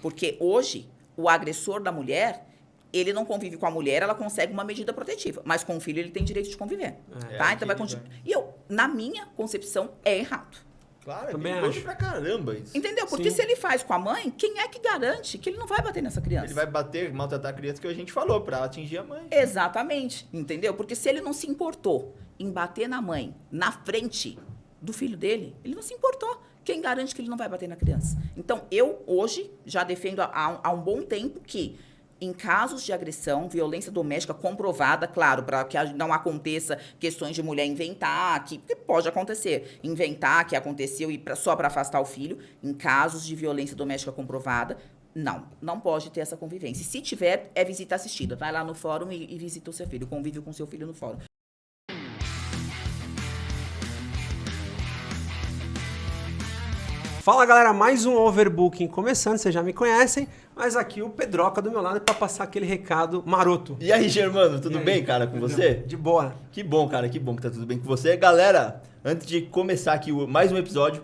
Porque hoje, o agressor da mulher, ele não convive com a mulher, ela consegue uma medida protetiva. Mas com o filho, ele tem direito de conviver. Tá? Então vai continuar. E na minha concepção, é errado. Claro, também é perigoso pra caramba isso. Entendeu? Porque se ele faz com a mãe, quem é que garante que ele não vai bater nessa criança? Ele vai bater, maltratar a criança que a gente falou, pra atingir a mãe. Exatamente, entendeu? Porque se ele não se importou em bater na mãe, na frente do filho dele, ele não se importou. Quem garante que ele não vai bater na criança? Então, eu hoje já defendo há um bom tempo que em casos de agressão, violência doméstica comprovada, claro, para que não aconteça questões de mulher inventar, que pode acontecer, inventar que aconteceu e só para afastar o filho, em casos de violência doméstica comprovada, não pode ter essa convivência. E se tiver, é visita assistida. Vai lá no fórum e visita o seu filho, convive com seu filho no fórum. Fala galera, mais um Overbooking começando, vocês já me conhecem, mas aqui o Pedroca do meu lado para passar aquele recado maroto. E aí, Germano, tudo bem, cara, com você? De boa. Que bom, cara, que bom que tá tudo bem com você. Galera, antes de começar aqui mais um episódio,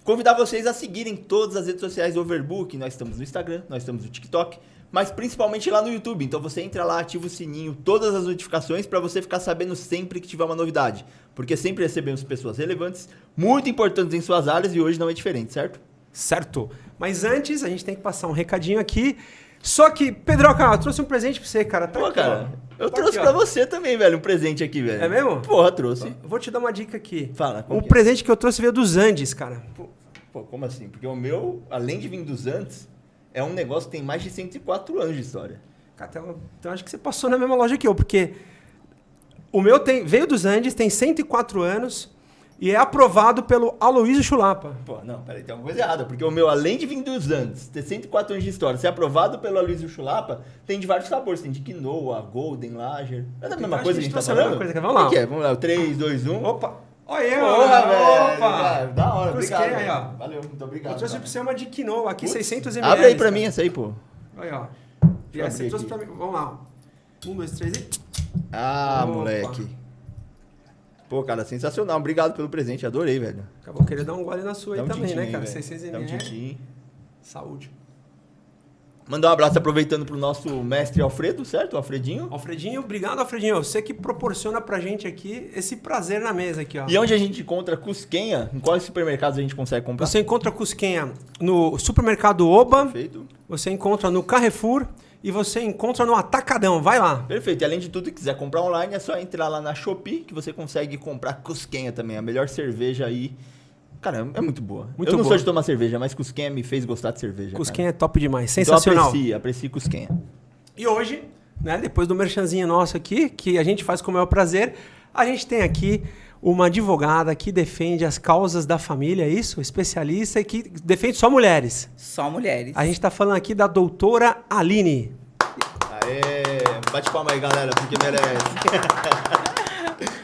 convidar vocês a seguirem todas as redes sociais do Overbooking. Nós estamos no Instagram, nós estamos no TikTok, mas principalmente lá no YouTube. Então você entra lá, ativa o sininho, todas as notificações para você ficar sabendo sempre que tiver uma novidade. Porque sempre recebemos pessoas relevantes, muito importantes em suas áreas e hoje não é diferente, certo? Certo. Mas antes, a gente tem que passar um recadinho aqui. Só que, Pedroca, eu trouxe um presente pra você, cara. Tá Pô, aqui, cara, ó. eu Tá trouxe aqui, pra ó. você também, velho, um presente aqui, velho. É mesmo? Porra, trouxe. Eu vou te dar uma dica aqui. Fala, qual O que é? presente que eu trouxe veio dos Andes, cara. Pô, como assim? Porque o meu, além de vir dos antes, é um negócio que tem mais de 104 anos de história. Cara, então acho que você passou na mesma loja que eu, porque o meu veio dos Andes, tem 104 anos e é aprovado pelo Aloysio Chulapa. Pô, não, peraí, tem alguma coisa errada. Porque o meu, além de vir dos antes, ter 104 anos de história, ser aprovado pelo Aloysio Chulapa, tem de vários sabores. Tem de quinoa, golden, lager. Não é a mesma coisa que a gente tá trouxe a mesma falando? coisa, cara. Vamos lá. O que é? Vamos lá, 3, 2, 1. Opa! Olha aí, Porra, velho. Opa! Cara, da hora, Cruz obrigado. aí, ó. velho. Valeu, muito obrigado. Eu trouxe cara. pra você uma de quinoa aqui, Putz, 600 ml. Abre aí pra cara. mim essa aí, pô. Olha, ó. E eu essa você abrir trouxe aqui. pra mim. Vamos lá. 1, 2, 3 e... Ah, Opa. moleque. Pô, cara, sensacional. Obrigado pelo presente, adorei, velho. Acabou querendo dar um gole na sua Dá aí um também, tintim né, aí, cara? velho. 600 Dá um ml. tintim. Saúde. Mandar um abraço aproveitando pro nosso mestre Alfredo, certo? Alfredinho. Alfredinho, obrigado, Alfredinho. Você que proporciona pra gente aqui esse prazer na mesa aqui, ó. E onde a gente encontra Cusquenha? Em quais supermercados a gente consegue comprar? Você encontra Cusquenha no supermercado Oba, Perfeito. você encontra no Carrefour e você encontra no Atacadão. Vai lá. Perfeito. E além de tudo, se quiser comprar online, é só entrar lá na Shopee, que você consegue comprar Cusquenha também. A melhor cerveja aí. Cara, é muito boa. Muito Eu não boa. sou de tomar cerveja, mas Cusquenha me fez gostar de cerveja. Cusquenha é top demais, Então sensacional. aprecie Cusquenha. E hoje, né, depois do merchanzinho nosso aqui, que a gente faz com o maior prazer, a gente tem aqui uma advogada que defende as causas da família, é isso? Especialista e que defende só mulheres. Só mulheres. A gente tá falando aqui da doutora Aline. Aê, bate palma aí, galera, porque merece.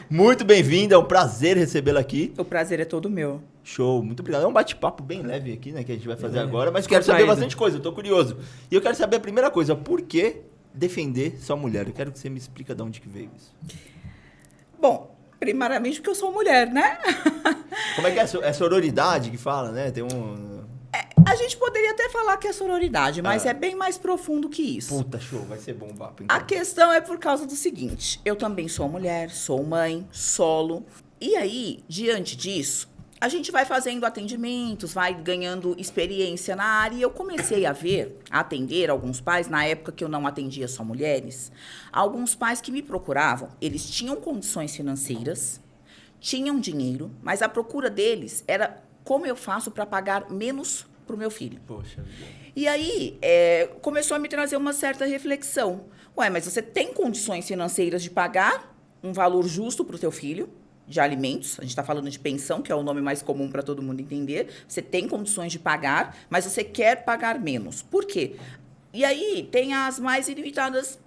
Muito bem-vinda, é um prazer recebê-la aqui. O prazer é todo meu. Show, muito obrigado. É um bate-papo bem leve aqui, né, que a gente vai fazer agora, mas quero saber Descontraído. bastante coisa, eu tô curioso. E eu quero saber a primeira coisa, por que defender só mulher? Eu quero que você me explique de onde que veio isso. Bom, primeiramente porque eu sou mulher, né? Como é que é? É sororidade que fala, né? Tem um... A gente poderia até falar que é sororidade, mas Ah. é bem mais profundo que isso. Puta, show, vai ser bom o papo, então. A questão é por causa do seguinte: eu também sou mulher, sou mãe, solo. E aí, diante disso, a gente vai fazendo atendimentos, vai ganhando experiência na área. E eu comecei a atender alguns pais, na época que eu não atendia só mulheres, alguns pais que me procuravam, eles tinham condições financeiras, tinham dinheiro, mas a procura deles era como eu faço para pagar menos para o meu filho. Poxa vida. E aí, começou a me trazer uma certa reflexão. Ué, mas você tem condições financeiras de pagar um valor justo para o teu filho, de alimentos, a gente está falando de pensão, que é o nome mais comum para todo mundo entender. Você tem condições de pagar, mas você quer pagar menos. Por quê? E aí, tem as mais ilimitadas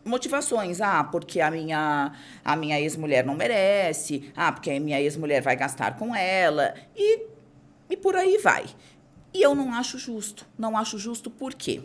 motivações. Ah, porque a minha ex-mulher não merece. Ah, porque a minha ex-mulher vai gastar com ela. E por aí vai. E eu não acho justo. Não acho justo por quê?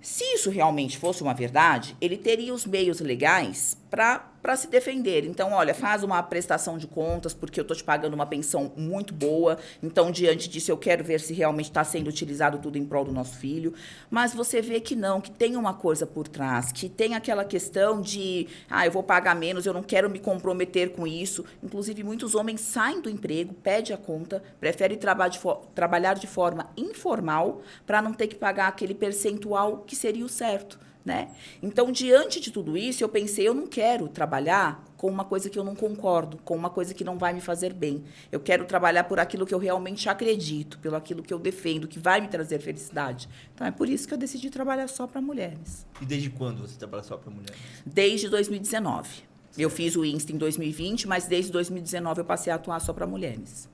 Se isso realmente fosse uma verdade, ele teria os meios legais para se defender. Então, olha, faz uma prestação de contas, porque eu estou te pagando uma pensão muito boa. Então, diante disso, eu quero ver se realmente está sendo utilizado tudo em prol do nosso filho. Mas você vê que não, que tem uma coisa por trás, que tem aquela questão de, eu vou pagar menos, eu não quero me comprometer com isso. Inclusive, muitos homens saem do emprego, pedem a conta, preferem trabalhar de forma informal para não ter que pagar aquele percentual que seria o certo. Né? Então, diante de tudo isso, eu pensei, eu não quero trabalhar com uma coisa que eu não concordo, com uma coisa que não vai me fazer bem. Eu quero trabalhar por aquilo que eu realmente acredito, pelo aquilo que eu defendo, que vai me trazer felicidade. Então, é por isso que eu decidi trabalhar só para mulheres. E desde quando você trabalha só para mulheres? Desde 2019. Eu fiz o Insta em 2020, mas desde 2019 eu passei a atuar só para mulheres.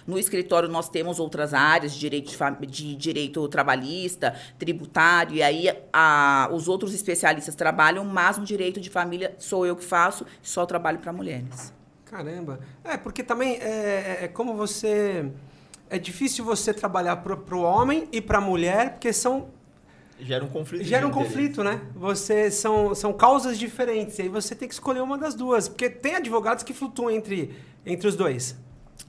No escritório, nós temos outras áreas de direito trabalhista, tributário, e aí os outros especialistas trabalham, mas no direito de família sou eu que faço, só trabalho para mulheres. Caramba. Porque também é como você... É difícil você trabalhar para o homem e para a mulher, porque são... Gera um conflito. Gera um conflito, né? São causas diferentes, e aí você tem que escolher uma das duas, porque tem advogados que flutuam entre os dois.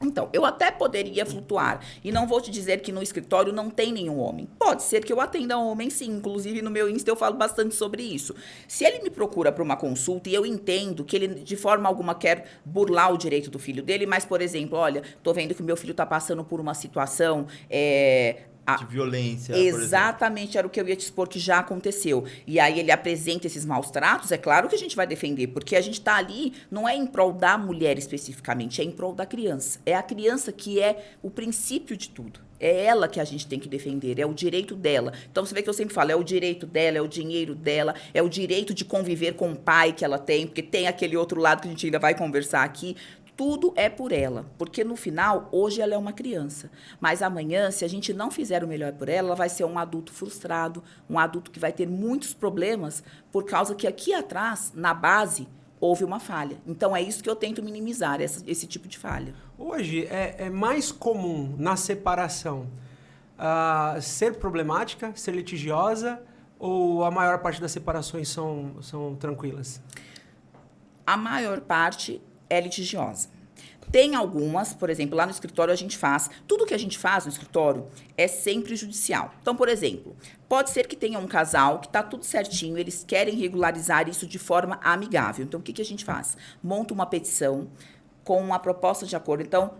Então, eu até poderia flutuar. E não vou te dizer que no escritório não tem nenhum homem. Pode ser que eu atenda homem, sim. Inclusive, no meu Insta eu falo bastante sobre isso. Se ele me procura para uma consulta e eu entendo que ele, de forma alguma, quer burlar o direito do filho dele, mas, por exemplo, olha, tô vendo que o meu filho está passando por uma situação... de violência, exatamente, era o que eu ia te expor que já aconteceu. E aí ele apresenta esses maus tratos, é claro que a gente vai defender, porque a gente está ali, não é em prol da mulher especificamente, é em prol da criança. É a criança que é o princípio de tudo. É ela que a gente tem que defender, é o direito dela. Então, você vê que eu sempre falo, é o direito dela, é o dinheiro dela, é o direito de conviver com o pai que ela tem, porque tem aquele outro lado que a gente ainda vai conversar aqui. Tudo é por ela, porque no final, hoje ela é uma criança, mas amanhã, se a gente não fizer o melhor por ela, ela vai ser um adulto frustrado, um adulto que vai ter muitos problemas por causa que aqui atrás, na base, houve uma falha. Então, é isso que eu tento minimizar, esse tipo de falha. Hoje, é mais comum na separação ser problemática, ser litigiosa, ou a maior parte das separações são tranquilas? A maior parte é litigiosa. Tem algumas, por exemplo, lá no escritório a gente faz... Tudo que a gente faz no escritório é sempre judicial. Então, por exemplo, pode ser que tenha um casal que está tudo certinho, eles querem regularizar isso de forma amigável. Então, o que a gente faz? Monta uma petição com uma proposta de acordo. Então,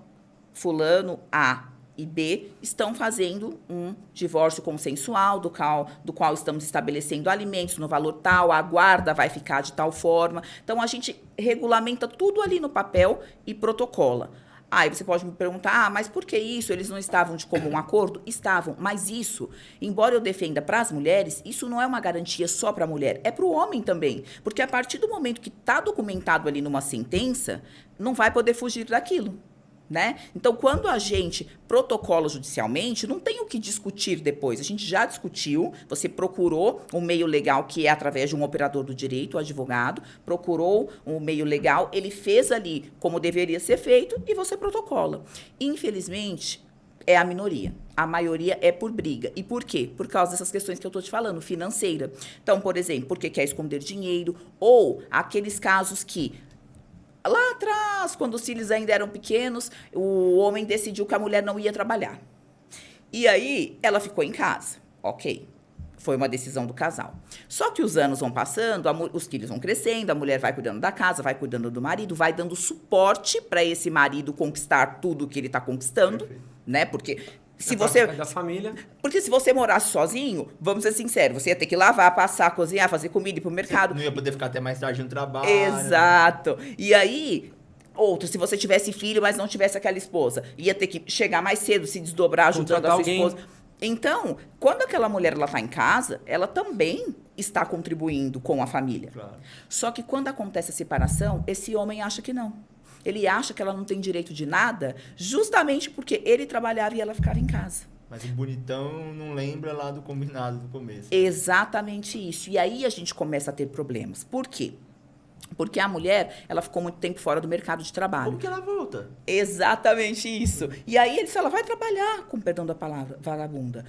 fulano A e B estão fazendo um divórcio consensual, do qual estamos estabelecendo alimentos no valor tal, a guarda vai ficar de tal forma. Então, a gente regulamenta tudo ali no papel e protocola. Aí você pode me perguntar, mas por que isso? Eles não estavam de comum acordo? Estavam, mas isso, embora eu defenda para as mulheres, isso não é uma garantia só para a mulher, é para o homem também. Porque a partir do momento que está documentado ali numa sentença, não vai poder fugir daquilo. Né? Então, quando a gente protocola judicialmente, não tem o que discutir depois. A gente já discutiu, você procurou um meio legal que é através de um operador do direito, o advogado, procurou um meio legal, ele fez ali como deveria ser feito e você protocola. Infelizmente, é a minoria. A maioria é por briga. E por quê? Por causa dessas questões que eu estou te falando, financeira. Então, por exemplo, porque quer esconder dinheiro, ou aqueles casos que... Lá atrás, quando os filhos ainda eram pequenos, o homem decidiu que a mulher não ia trabalhar. E aí, ela ficou em casa. Ok. Foi uma decisão do casal. Só que os anos vão passando, os filhos vão crescendo, a mulher vai cuidando da casa, vai cuidando do marido, vai dando suporte para esse marido conquistar tudo que ele está conquistando. Perfeito. Né? Porque... da família. Porque se você morasse sozinho, vamos ser sinceros, você ia ter que lavar, passar, cozinhar, fazer comida, ir pro mercado. Não ia poder ficar até mais tarde no trabalho. Exato. E aí, se você tivesse filho, mas não tivesse aquela esposa, ia ter que chegar mais cedo, se desdobrar, ajudando a sua esposa. Então, quando aquela mulher está em casa, ela também está contribuindo com a família. Claro. Só que quando acontece a separação, esse homem acha que não. Ele acha que ela não tem direito de nada, justamente porque ele trabalhava e ela ficava em casa. Mas o bonitão não lembra lá do combinado do começo. Exatamente isso. E aí a gente começa a ter problemas. Por quê? Porque a mulher, ela ficou muito tempo fora do mercado de trabalho. Como que ela volta? Exatamente isso. E aí ele disse, ela vai trabalhar, com perdão da palavra, vagabunda.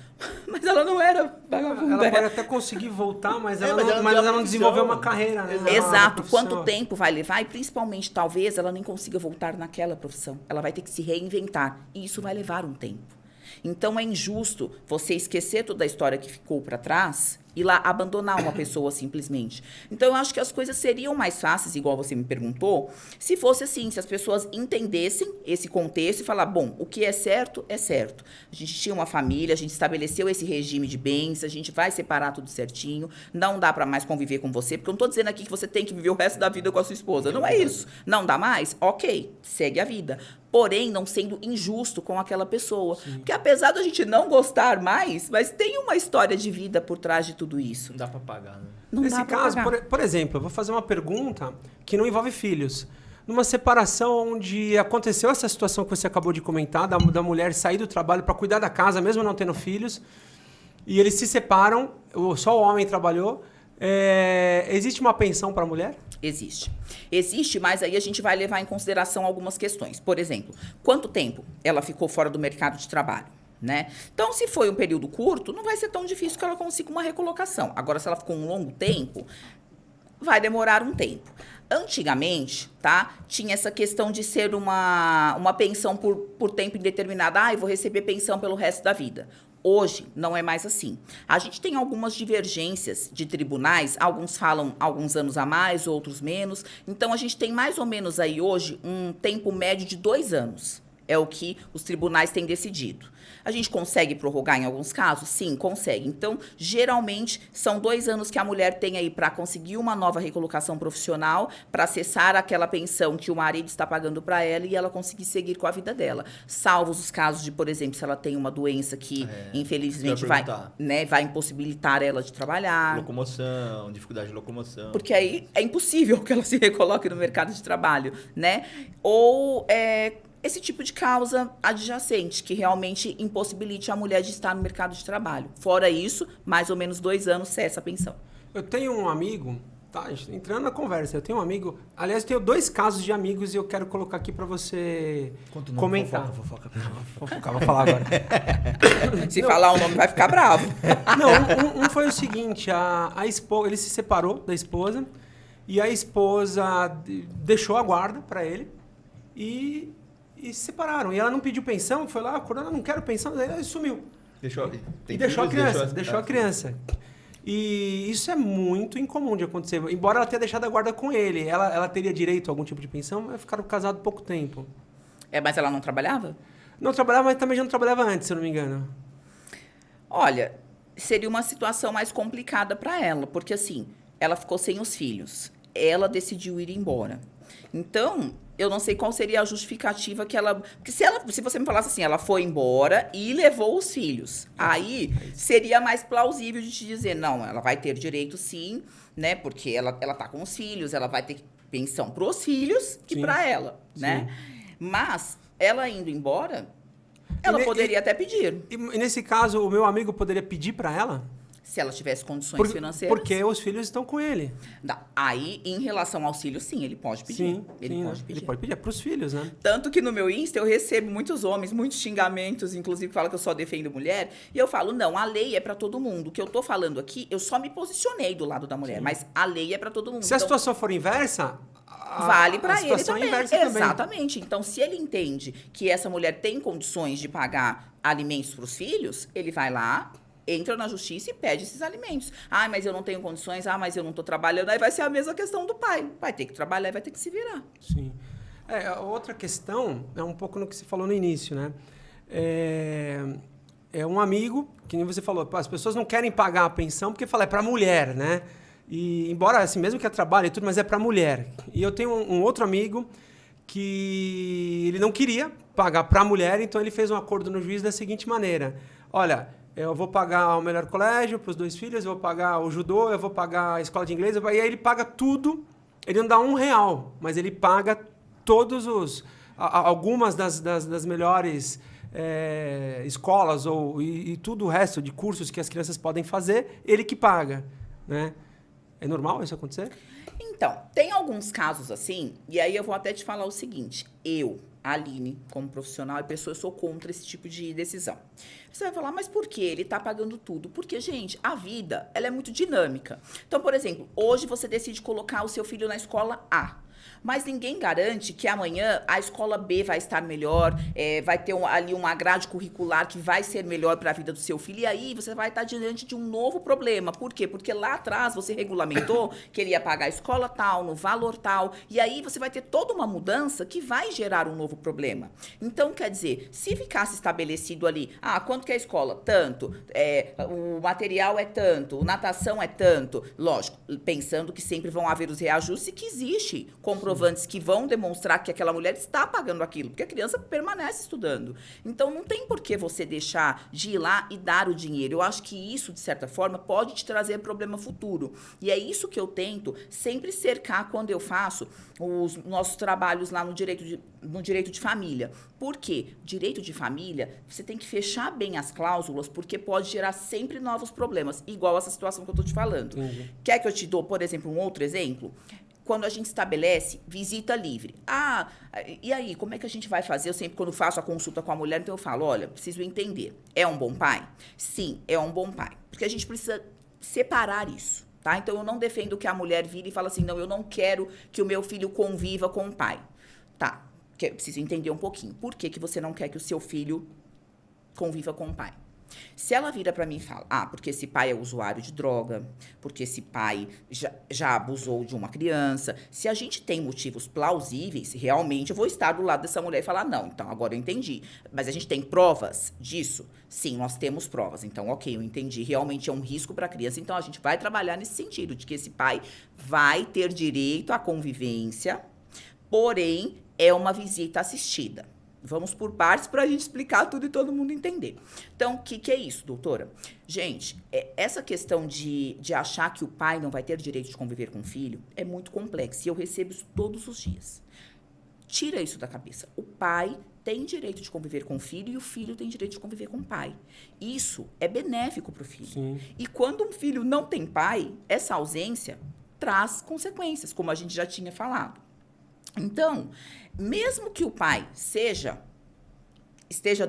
Mas ela não era vagabunda. Ela pode até conseguir voltar, mas ela mas não, ela não desenvolveu uma carreira, né? Exato. Uma Quanto profissão. tempo vai levar? E principalmente, talvez, ela nem consiga voltar naquela profissão. Ela vai ter que se reinventar. E isso vai levar um tempo. Então, é injusto você esquecer toda a história que ficou para trás e lá abandonar uma pessoa simplesmente. Então, eu acho que as coisas seriam mais fáceis, igual você me perguntou, se fosse assim, se as pessoas entendessem esse contexto e falar, bom, o que é certo, é certo. A gente tinha uma família, a gente estabeleceu esse regime de bens, a gente vai separar tudo certinho, não dá para mais conviver com você, porque eu não tô dizendo aqui que você tem que viver o resto da vida com a sua esposa, não é isso. Não dá mais? Ok, segue a vida. Porém, não sendo injusto com aquela pessoa. Sim. Porque apesar da gente não gostar mais, mas tem uma história de vida por trás de tudo isso. Não dá pra pagar, né? Não Nesse dá pra caso, pagar. por exemplo, eu vou fazer uma pergunta que não envolve filhos. Numa separação onde aconteceu essa situação que você acabou de comentar, da mulher sair do trabalho para cuidar da casa, mesmo não tendo filhos, e eles se separam, só o homem trabalhou, existe uma pensão para a mulher? Existe. Existe, mas aí a gente vai levar em consideração algumas questões. Por exemplo, quanto tempo ela ficou fora do mercado de trabalho? Né? Então, se foi um período curto, não vai ser tão difícil que ela consiga uma recolocação. Agora, se ela ficou um longo tempo, vai demorar um tempo. Antigamente, tá? Tinha essa questão de ser uma pensão por tempo indeterminado. Ah, eu vou receber pensão pelo resto da vida. Hoje, não é mais assim. A gente tem algumas divergências de tribunais, alguns falam alguns anos a mais, outros menos. Então, a gente tem mais ou menos aí hoje um tempo médio de 2 anos. É o que os tribunais têm decidido. A gente consegue prorrogar em alguns casos? Sim, consegue. Então, geralmente, são 2 anos que a mulher tem aí para conseguir uma nova recolocação profissional, para acessar aquela pensão que o marido está pagando para ela e ela conseguir seguir com a vida dela. Salvos os casos de, por exemplo, se ela tem uma doença que, infelizmente, vai impossibilitar ela de trabalhar. Locomoção, dificuldade de locomoção. Porque aí é impossível que ela se recoloque no mercado de trabalho, né? Ou esse tipo de causa adjacente, que realmente impossibilite a mulher de estar no mercado de trabalho. Fora isso, mais ou menos 2 anos cessa a pensão. Eu tenho um amigo, tá? Entrando na conversa, eu tenho um amigo, aliás, eu tenho 2 casos de amigos e eu quero colocar aqui para você comentar. Fofoca. Vou falar agora. Se falar o nome, vai ficar bravo. Não, um foi o seguinte, a esposa, ele se separou da esposa e a esposa deixou a guarda para ele e se separaram. E ela não pediu pensão, foi lá, acordou, não quero pensão, daí ela sumiu. Deixou a criança. E isso é muito incomum de acontecer. Embora ela tenha deixado a guarda com ele, ela teria direito a algum tipo de pensão, mas ficaram casados pouco tempo. Mas ela não trabalhava? Não trabalhava, mas também já não trabalhava antes, se eu não me engano. Olha, seria uma situação mais complicada para ela, porque assim, ela ficou sem os filhos. Ela decidiu ir embora. Então, eu não sei qual seria a justificativa que ela... Porque se você me falasse assim, ela foi embora e levou os filhos, aí seria mais plausível de te dizer, não, ela vai ter direito sim, né? Porque ela tá com os filhos, ela vai ter pensão pros filhos e para ela, né? Mas, ela indo embora, ela poderia até pedir. E nesse caso, o meu amigo poderia pedir para ela? Se ela tivesse condições financeiras. Porque os filhos estão com ele. Aí, em relação aos filhos, sim, ele pode pedir. Ele pode pedir para os filhos, né? Tanto que no meu Insta eu recebo muitos homens, muitos xingamentos, inclusive falam que eu só defendo mulher. E eu falo, não, a lei é para todo mundo. O que eu tô falando aqui, eu só me posicionei do lado da mulher, mas a lei é para todo mundo. Se a situação for inversa, vale para ele também. Exatamente. Também. Então, se ele entende que essa mulher tem condições de pagar alimentos para os filhos, ele vai lá, entra na justiça e pede esses alimentos. Ah, mas eu não tenho condições, mas eu não estou trabalhando. Aí vai ser a mesma questão do pai. Vai ter que trabalhar e vai ter que se virar. Sim. Outra questão é um pouco no que você falou no início, né? É um amigo, que nem você falou, as pessoas não querem pagar a pensão porque fala, é para mulher, né? E embora, assim, mesmo que é trabalho e tudo, mas é para mulher. E eu tenho um outro amigo que ele não queria pagar para a mulher, então ele fez um acordo no juiz da seguinte maneira. Olha, eu vou pagar o melhor colégio para os 2 filhos, eu vou pagar o judô, eu vou pagar a escola de inglês, e aí ele paga tudo, ele não dá R$1, mas ele paga todos algumas das melhores escolas e tudo o resto de cursos que as crianças podem fazer, ele que paga, né? É normal isso acontecer? Então, tem alguns casos assim, e aí eu vou até te falar o seguinte. Eu, Aline, como profissional e pessoa, eu sou contra esse tipo de decisão. Você vai falar, mas por quê? Ele tá pagando tudo. Porque, gente, a vida, ela é muito dinâmica. Então, por exemplo, hoje você decide colocar o seu filho na escola A. Mas ninguém garante que amanhã a escola B vai estar melhor, vai ter ali uma grade curricular que vai ser melhor para a vida do seu filho. E aí você vai estar diante de um novo problema. Por quê? Porque lá atrás você regulamentou que ele ia pagar a escola tal, no valor tal. E aí você vai ter toda uma mudança que vai gerar um novo problema. Então, quer dizer, se ficasse estabelecido ali, quanto que é a escola? Tanto. O material é tanto, natação é tanto. Lógico, pensando que sempre vão haver os reajustes e que existe comprovantes que vão demonstrar que aquela mulher está pagando aquilo, porque a criança permanece estudando. Então, não tem por que você deixar de ir lá e dar o dinheiro. Eu acho que isso, de certa forma, pode te trazer problema futuro. E é isso que eu tento sempre cercar quando eu faço os nossos trabalhos lá no direito de família. Por quê? Direito de família, você tem que fechar bem as cláusulas, porque pode gerar sempre novos problemas, igual essa situação que eu estou te falando. Entendi. Quer que eu te dou, por exemplo, um outro exemplo? Quando a gente estabelece visita livre. E aí, como é que a gente vai fazer? Eu sempre, quando faço a consulta com a mulher, então eu falo, olha, preciso entender. É um bom pai? Sim, é um bom pai. Porque a gente precisa separar isso, tá? Então, eu não defendo que a mulher vire e fale assim, não, eu não quero que o meu filho conviva com o pai. Tá, eu preciso entender um pouquinho. Por que que você não quer que o seu filho conviva com o pai? Se ela vira pra mim e fala, porque esse pai é usuário de droga, porque esse pai já abusou de uma criança, se a gente tem motivos plausíveis, realmente eu vou estar do lado dessa mulher e falar, não, então agora eu entendi. Mas a gente tem provas disso? Sim, nós temos provas. Então, ok, eu entendi, realmente é um risco pra criança, então a gente vai trabalhar nesse sentido, de que esse pai vai ter direito à convivência, porém, é uma visita assistida. Vamos por partes para a gente explicar tudo e todo mundo entender. Então, o que é isso, doutora? Gente, essa questão de achar que o pai não vai ter direito de conviver com o filho é muito complexa e eu recebo isso todos os dias. Tira isso da cabeça. O pai tem direito de conviver com o filho e o filho tem direito de conviver com o pai. Isso é benéfico para o filho. Sim. E quando um filho não tem pai, essa ausência traz consequências, como a gente já tinha falado. Então, mesmo que o pai esteja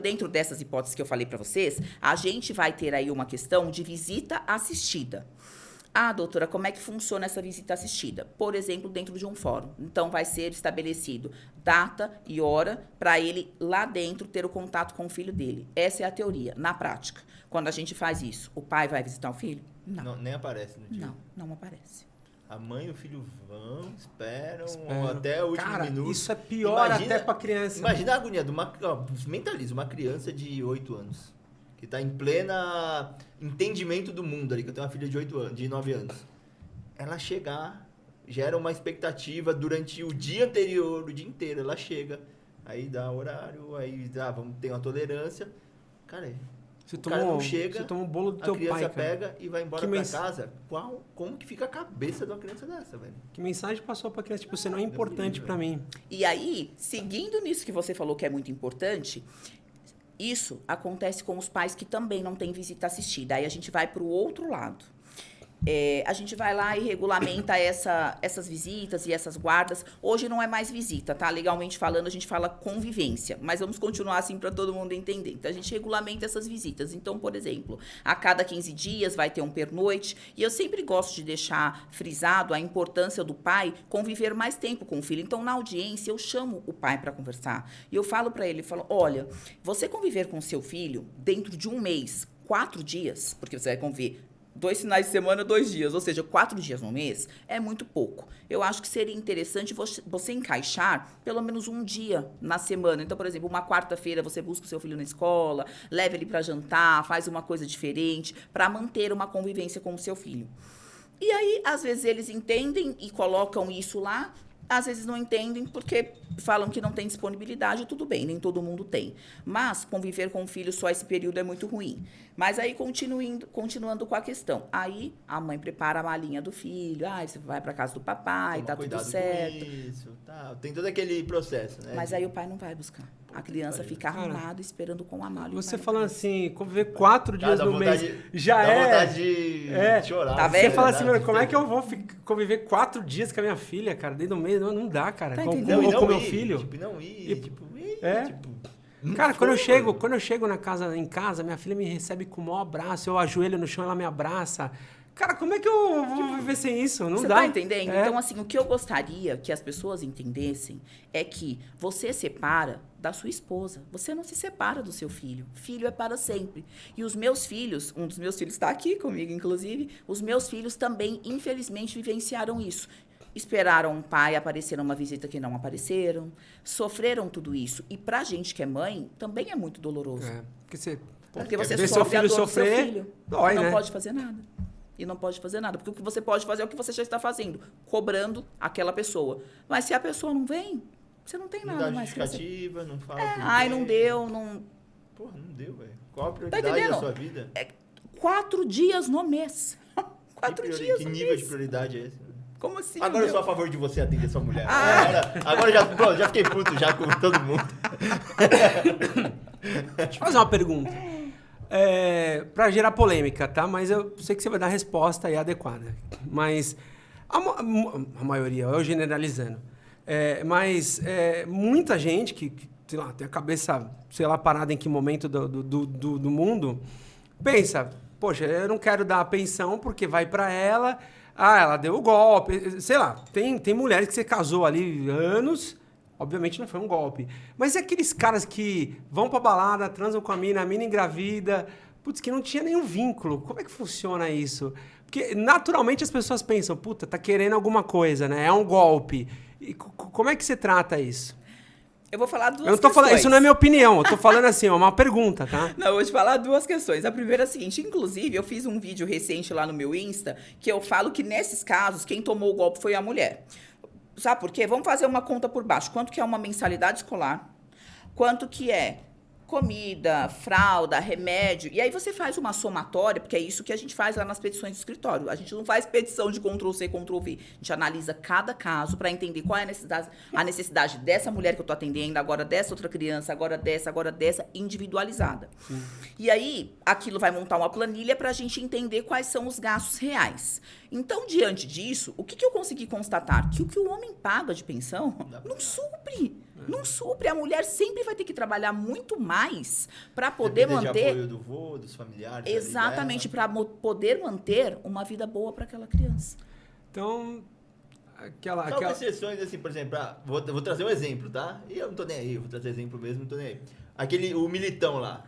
dentro dessas hipóteses que eu falei para vocês, a gente vai ter aí uma questão de visita assistida. Doutora, como é que funciona essa visita assistida? Por exemplo, dentro de um fórum. Então, vai ser estabelecido data e hora para ele, lá dentro, ter o contato com o filho dele. Essa é a teoria. Na prática, quando a gente faz isso, o pai vai visitar o filho? Não, nem aparece no dia. Não aparece. A mãe e o filho vão, esperam até o último Cara, minuto. isso é pior Imagina, até pra criança. Imagina a agonia de mentaliza, uma criança de 8 anos, que tá em plena entendimento do mundo ali, que eu tenho uma filha de 9 anos. Ela chegar, gera uma expectativa durante o dia anterior, o dia inteiro. Ela chega, aí dá horário, aí vamos ter uma tolerância. Cara, Você o cara não chega, você toma um bolo do teu pai, a criança cara. pega e vai embora pra casa. Como que fica a cabeça de uma criança dessa, velho? Que mensagem passou pra criança? Tipo, você não é importante pra mim. E aí, seguindo nisso que você falou que é muito importante, isso acontece com os pais que também não têm visita assistida. Aí a gente vai para o outro lado. A gente vai lá e regulamenta essas visitas e essas guardas. Hoje não é mais visita, tá? Legalmente falando, a gente fala convivência. Mas vamos continuar assim para todo mundo entender. Então, a gente regulamenta essas visitas. Então, por exemplo, a cada 15 dias vai ter um pernoite. E eu sempre gosto de deixar frisado a importância do pai conviver mais tempo com o filho. Então, na audiência, eu chamo o pai para conversar. E eu falo para ele, olha, você conviver com o seu filho dentro de um mês, 4 dias, porque você vai conviver 2 finais de semana, 2 dias, ou seja, 4 dias no mês, é muito pouco. Eu acho que seria interessante você encaixar pelo menos um dia na semana. Então, por exemplo, uma quarta-feira você busca o seu filho na escola, leva ele para jantar, faz uma coisa diferente, para manter uma convivência com o seu filho. E aí, às vezes, eles entendem e colocam isso lá, às vezes não entendem porque falam que não tem disponibilidade, tudo bem, nem todo mundo tem. Mas conviver com o filho só esse período é muito ruim. Mas aí, continuando com a questão. Aí, a mãe prepara a malinha do filho. Você vai para casa do papai, tá tudo certo. Com isso, tá. Tem todo aquele processo, né? Mas aí o pai não vai buscar. A criança fica arrumada, esperando com a mala. Você falando assim, conviver 4 dias no mês, já dá vontade de chorar. Tá vendo? Você fala assim, mano, como é que eu vou conviver 4 dias com a minha filha, cara, dentro do mês? Não dá, cara. Tá com meu filho. Tipo, não ir, Cara, quando eu chego em casa, minha filha me recebe com o maior abraço, eu ajoelho no chão, ela me abraça. Cara, como é que eu vou viver sem isso? Não Você dá. tá entendendo? Então, assim, o que eu gostaria que as pessoas entendessem é que você separa da sua esposa. Você não se separa do seu filho. Filho é para sempre. E os meus filhos, um dos meus filhos está aqui comigo, inclusive, os meus filhos também, infelizmente, vivenciaram isso. Esperaram um pai aparecer numa visita que não apareceram, sofreram tudo isso. E pra gente que é mãe, também é muito doloroso. Porque você ver sofre seu filho a dor sofrer, do seu filho. dói, não né? pode fazer nada. E não pode fazer nada. Porque o que você pode fazer é o que você já está fazendo. Cobrando aquela pessoa. Mas se a pessoa não vem, você não tem nada mais que você... não fala. Não deu, não... Porra, não deu, velho. Qual a prioridade da sua vida? 4 dias no mês. 4 dias Que no nível mês. de prioridade é esse? Como assim? Agora eu sou a favor de você atender sua mulher. Ah. Agora já fiquei puto já com todo mundo. Deixa eu fazer uma pergunta. Pra gerar polêmica, tá? Mas eu sei que você vai dar a resposta aí adequada. Mas a maioria, eu generalizando. Mas muita gente que, sei lá, tem a cabeça, sei lá, parada em que momento do mundo, pensa, poxa, eu não quero dar a pensão porque vai pra ela... ela deu o golpe, sei lá, tem mulheres que você casou ali anos, obviamente não foi um golpe. Mas e aqueles caras que vão pra balada, transam com a mina engravida, putz, que não tinha nenhum vínculo. Como é que funciona isso? Porque naturalmente as pessoas pensam, puta, tá querendo alguma coisa, né? É um golpe. E como é que você trata isso? Eu vou falar duas Eu não tô falando, questões. isso não é minha opinião, eu tô falando assim, é uma pergunta, tá? Não, eu vou te falar 2 questões. A primeira é a seguinte, inclusive, eu fiz um vídeo recente lá no meu Insta, que eu falo que nesses casos, quem tomou o golpe foi a mulher. Sabe por quê? Vamos fazer uma conta por baixo. Quanto que é uma mensalidade escolar? Quanto que é comida, fralda, remédio? E aí você faz uma somatória, porque é isso que a gente faz lá nas petições do escritório. A gente não faz petição de Ctrl-C, Ctrl-V. A gente analisa cada caso para entender qual é a necessidade dessa mulher que eu tô atendendo, agora dessa outra criança, agora dessa, individualizada. Sim. E aí, aquilo vai montar uma planilha para a gente entender quais são os gastos reais. Então, diante disso, o que eu consegui constatar? Que o que o homem paga de pensão não supre. Não supre. A mulher sempre vai ter que trabalhar muito mais para poder manter... de apoio do vô, dos familiares. Exatamente, para poder manter uma vida boa para aquela criança. Então, São exceções, assim, por exemplo, vou trazer um exemplo, tá? E eu não tô nem aí, vou trazer exemplo mesmo, não tô nem aí. O Militão lá.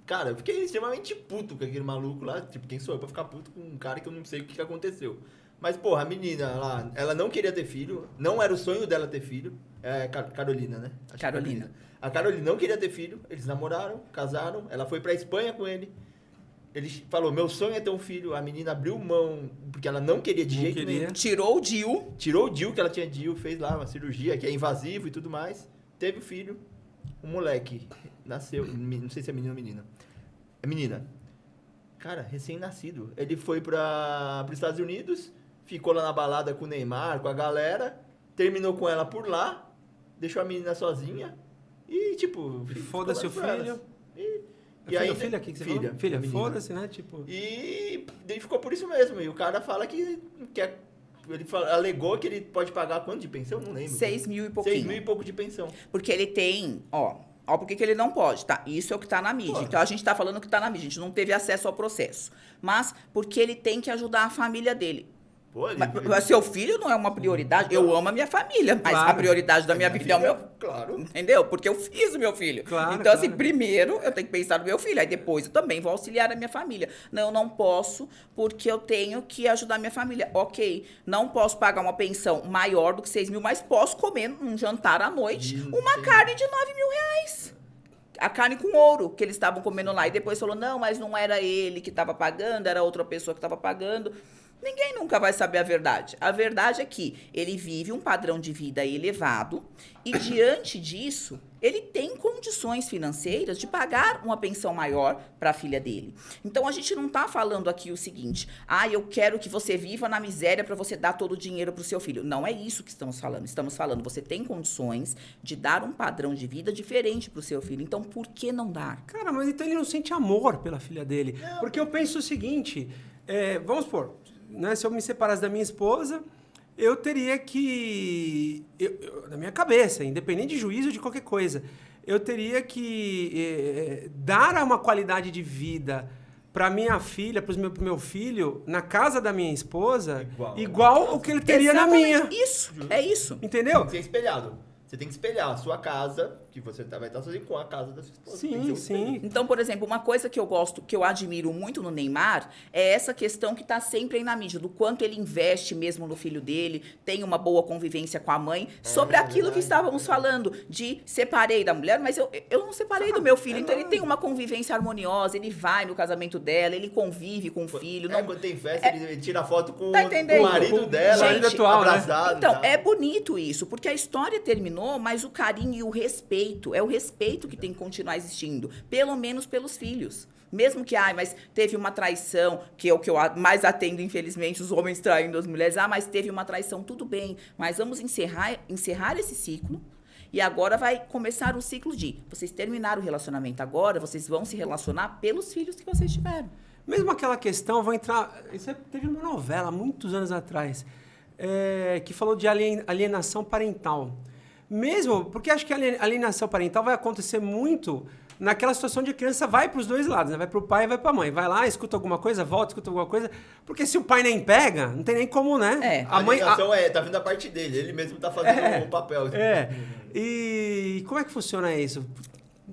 Cara, eu fiquei extremamente puto com aquele maluco lá. Tipo, quem sou eu pra ficar puto com um cara que eu não sei o que aconteceu. Mas, porra, a menina lá, ela não queria ter filho. Não era o sonho dela ter filho. Carolina, né? Carolina. A Carolina não queria ter filho. Eles namoraram, casaram. Ela foi pra Espanha com ele. Ele falou, meu sonho é ter um filho. A menina abriu mão, porque ela não queria de jeito nenhum. Tirou o DIU. Tirou o DIU, que ela tinha DIU, fez lá uma cirurgia, que é invasivo e tudo mais. Teve o filho. Um moleque nasceu, não sei se é menino ou menina. É menina. Cara, recém-nascido. Ele foi pros Estados Unidos, ficou lá na balada com o Neymar, com a galera, terminou com ela por lá, deixou a menina sozinha e, tipo... Foda-se o filho. E aí, filha aqui que você falou? Filha, foda-se, né? Tipo... E ele ficou por isso mesmo. E o cara fala que alegou que ele pode pagar quanto de pensão? Não lembro. 6 mil e pouquinho. 6 mil e pouco de pensão. Porque ele tem, ó, por que ele não pode, tá? Isso é o que tá na mídia. Pô. Então, a gente tá falando que tá na mídia. A gente não teve acesso ao processo. Mas porque ele tem que ajudar a família dele. Pô, mas seu filho não é uma prioridade. Eu amo a minha família, mas a prioridade da minha vida é o meu... Claro. Entendeu? Porque eu fiz o meu filho. Claro, então, assim, primeiro eu tenho que pensar no meu filho. Aí depois eu também vou auxiliar a minha família. Não, eu não posso porque eu tenho que ajudar a minha família. Ok, não posso pagar uma pensão maior do que 6 mil, mas posso comer num jantar à noite uma carne de 9 mil reais. A carne com ouro que eles estavam comendo lá. E depois falou, não, mas não era ele que estava pagando, era outra pessoa que estava pagando. Ninguém nunca vai saber a verdade. A verdade é que ele vive um padrão de vida elevado e, diante disso, ele tem condições financeiras de pagar uma pensão maior para a filha dele. Então, a gente não está falando aqui o seguinte, eu quero que você viva na miséria para você dar todo o dinheiro para o seu filho. Não é isso que estamos falando. Estamos falando, você tem condições de dar um padrão de vida diferente para o seu filho. Então, por que não dar? Cara, mas então ele não sente amor pela filha dele. Não. Porque eu penso o seguinte, vamos supor, né, se eu me separasse da minha esposa, eu teria que, na minha cabeça, independente de juízo ou de qualquer coisa, eu teria que dar uma qualidade de vida para minha filha, para o meu filho, na casa da minha esposa, igual o que ele teria na minha. Isso, é isso. Entendeu? Tem que ser espelhado. Você tem que espelhar a sua casa, que você vai estar sozinho, com a casa da sua esposa. Sim, sim. Então, por exemplo, uma coisa que eu gosto, que eu admiro muito no Neymar, é essa questão que está sempre aí na mídia, do quanto ele investe mesmo no filho dele, tem uma boa convivência com a mãe, sobre aquilo que estávamos falando, de separei da mulher, mas eu não separei do meu filho, então ele tem uma convivência harmoniosa, ele vai no casamento dela, ele convive com o filho. Quando tem festa, ele tira foto com tá o marido dela, gente, atual, abraçado. Né? Então, é bonito isso, porque a história terminou, mas o carinho e o respeito, é o respeito que tem que continuar existindo, pelo menos pelos filhos. Mesmo que, mas teve uma traição, que é o que eu mais atendo, infelizmente, os homens traindo as mulheres, mas teve uma traição, tudo bem, mas vamos encerrar esse ciclo, e agora vai começar o ciclo de, vocês terminaram o relacionamento agora, vocês vão se relacionar pelos filhos que vocês tiveram. Mesmo aquela questão, vou entrar, isso teve uma novela, muitos anos atrás, que falou de alienação parental. Mesmo, porque acho que a alienação parental vai acontecer muito naquela situação de a criança vai para os dois lados, né? Vai para o pai e vai para a mãe. Vai lá, escuta alguma coisa, volta, escuta alguma coisa. Porque se o pai nem pega, não tem nem como, né? A alienação tá vindo da parte dele, ele mesmo tá fazendo o papel. E como é que funciona isso?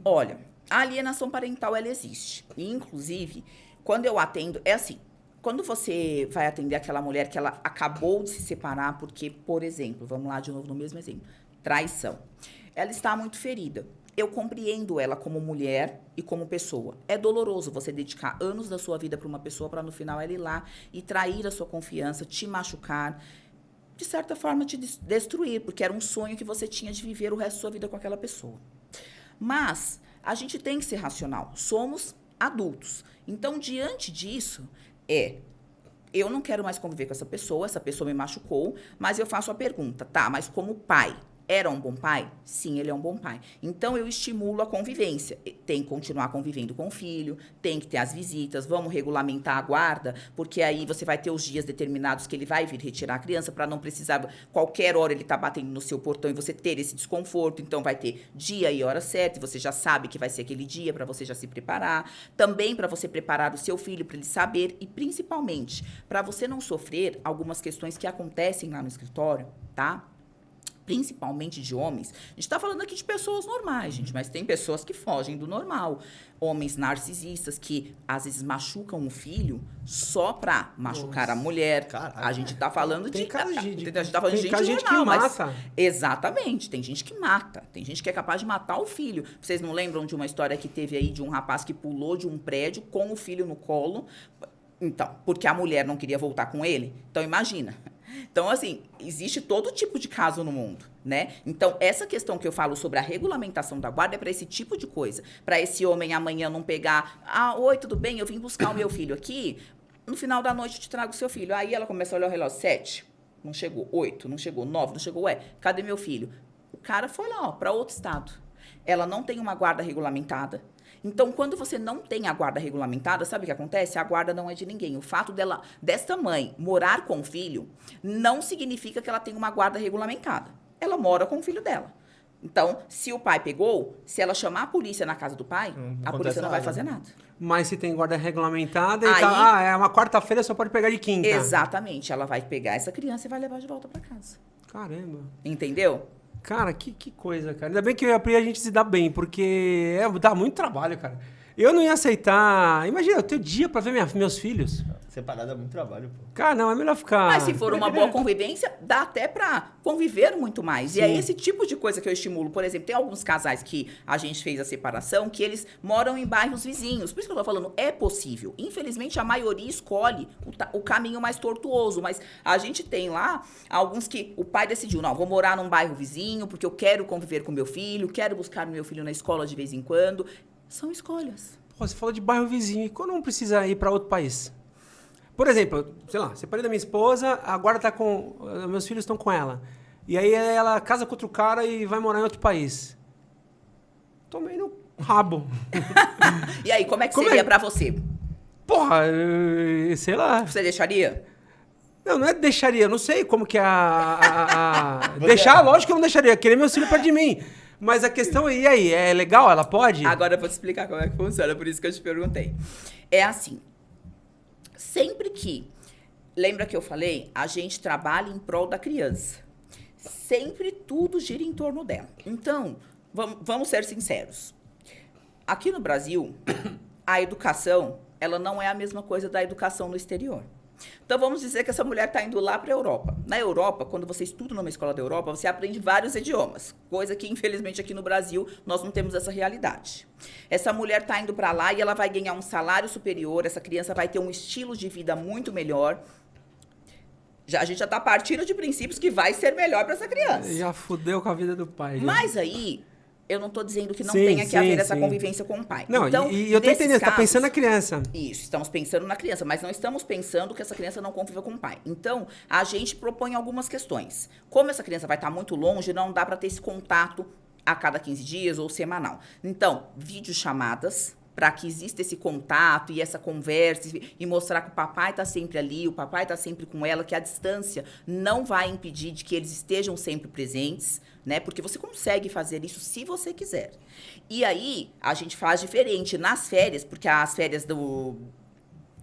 Olha, a alienação parental, ela existe. E, inclusive, quando eu atendo, é assim, quando você vai atender aquela mulher que ela acabou de se separar porque, por exemplo, vamos lá de novo no mesmo exemplo, traição. Ela está muito ferida. Eu compreendo ela como mulher e como pessoa. É doloroso você dedicar anos da sua vida para uma pessoa para no final ela ir lá e trair a sua confiança, te machucar, de certa forma te destruir, porque era um sonho que você tinha de viver o resto da sua vida com aquela pessoa. Mas a gente tem que ser racional. Somos adultos. Então, diante disso, eu não quero mais conviver com essa pessoa me machucou, mas eu faço a pergunta, mas como pai, era um bom pai? Sim, ele é um bom pai. Então, eu estimulo a convivência. Tem que continuar convivendo com o filho, tem que ter as visitas, vamos regulamentar a guarda, porque aí você vai ter os dias determinados que ele vai vir retirar a criança, para não precisar, qualquer hora ele tá batendo no seu portão e você ter esse desconforto. Então, vai ter dia e hora certa, e você já sabe que vai ser aquele dia, para você já se preparar. Também para você preparar o seu filho, para ele saber, e principalmente, para você não sofrer algumas questões que acontecem lá no escritório, tá? Principalmente de homens. A gente está falando aqui de pessoas normais, gente, mas tem pessoas que fogem do normal. Homens narcisistas que, às vezes, machucam o filho só para machucar a mulher. Caraca. A gente está falando de... A gente tá falando de gente que normal, mata. mas... Exatamente. Tem gente que mata. Tem gente que é capaz de matar o filho. Vocês não lembram de uma história que teve aí de um rapaz que pulou de um prédio com o filho no colo? Então, porque a mulher não queria voltar com ele? Então, imagina... Então, assim, existe todo tipo de caso no mundo, né? Então, essa questão que eu falo sobre a regulamentação da guarda é para esse tipo de coisa. Para esse homem amanhã não pegar... Oi, tudo bem? Eu vim buscar o meu filho aqui. No final da noite eu te trago o seu filho. Aí ela começa a olhar o relógio. 7, não chegou. 8, não chegou. 9, não chegou. Cadê meu filho? O cara foi lá, para outro estado. Ela não tem uma guarda regulamentada. Então, quando você não tem a guarda regulamentada, sabe o que acontece? A guarda não é de ninguém. O fato desta mãe morar com o filho não significa que ela tem uma guarda regulamentada. Ela mora com o filho dela. Então, se o pai pegou, se ela chamar a polícia na casa do pai, a polícia não vai fazer nada. Mas se tem guarda regulamentada, aí, é uma quarta-feira, só pode pegar de quinta. Exatamente. Ela vai pegar essa criança e vai levar de volta para casa. Caramba. Entendeu? Cara, que coisa, cara. Ainda bem que eu e a Pri a gente se dá bem, porque dá muito trabalho, cara. Eu não ia aceitar. Imagina, eu tenho dia pra ver meus filhos. Separado é muito trabalho, pô. Cara, não, é melhor ficar... Mas se for uma boa convivência, dá até pra conviver muito mais. Sim. E é esse tipo de coisa que eu estimulo. Por exemplo, tem alguns casais que a gente fez a separação, que eles moram em bairros vizinhos. Por isso que eu tô falando, é possível. Infelizmente, a maioria escolhe o caminho mais tortuoso. Mas a gente tem lá alguns que o pai decidiu, não, vou morar num bairro vizinho, porque eu quero conviver com meu filho, quero buscar meu filho na escola de vez em quando. São escolhas. Pô, você falou de bairro vizinho. E quando não precisa ir pra outro país? Por exemplo, sei lá, separei da minha esposa, agora tá com... Meus filhos estão com ela. E aí ela casa com outro cara e vai morar em outro país. Tomei no rabo. E aí, como é que seria pra você? Porra, sei lá. Você deixaria? Não é deixaria, eu não sei como que é Deixar, lógico que eu não deixaria. Querer meus filhos perto de mim. Mas a questão é, e aí, é legal? Ela pode? Agora eu vou te explicar como é que funciona, por isso que eu te perguntei. É assim, sempre que... Lembra que eu falei? A gente trabalha em prol da criança. Sempre tudo gira em torno dela. Então, vamos ser sinceros. Aqui no Brasil, a educação, ela não é a mesma coisa da educação no exterior. Então, vamos dizer que essa mulher está indo lá para a Europa. Na Europa, quando você estuda numa escola da Europa, você aprende vários idiomas. Coisa que, infelizmente, aqui no Brasil, nós não temos essa realidade. Essa mulher está indo para lá e ela vai ganhar um salário superior, essa criança vai ter um estilo de vida muito melhor. A gente já está partindo de princípios que vai ser melhor para essa criança. Já fudeu com a vida do pai. Já. Mas aí, eu não estou dizendo que não Sim, tenha que sim, haver essa sim. convivência com o pai. Não, então, e eu tô nesses entendendo, você tá casos- pensando na criança. Isso, estamos pensando na criança, mas não estamos pensando que essa criança não conviva com o pai. Então, a gente propõe algumas questões. Como essa criança vai estar muito longe, não dá para ter esse contato a cada 15 dias ou semanal. Então, videochamadas, para que exista esse contato e essa conversa e mostrar que o papai está sempre ali, o papai está sempre com ela, que a distância não vai impedir de que eles estejam sempre presentes, né? Porque você consegue fazer isso se você quiser. E aí, a gente faz diferente nas férias, porque as férias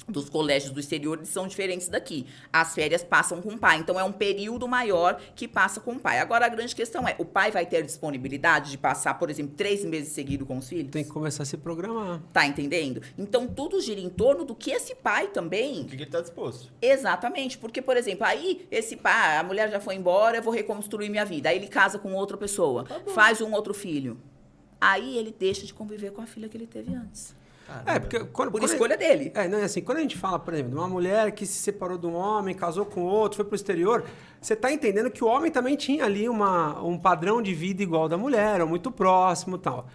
dos colégios do exterior eles são diferentes daqui. As férias passam com o pai. Então, é um período maior que passa com o pai. Agora, a grande questão é, o pai vai ter disponibilidade de passar, por exemplo, 3 meses seguidos com os filhos? Tem que começar a se programar. Tá entendendo? Então, tudo gira em torno do que esse pai também... O que ele tá disposto? Exatamente. Porque, por exemplo, aí esse pai, a mulher já foi embora, eu vou reconstruir minha vida. Aí ele casa com outra pessoa, faz um outro filho. Aí ele deixa de conviver com a filha que ele teve antes. É, porque Por escolha dele. Não, é assim, quando a gente fala, por exemplo, de uma mulher que se separou de um homem, casou com outro, foi pro exterior, você tá entendendo que o homem também tinha ali um padrão de vida igual ao da mulher, ou muito próximo e tal.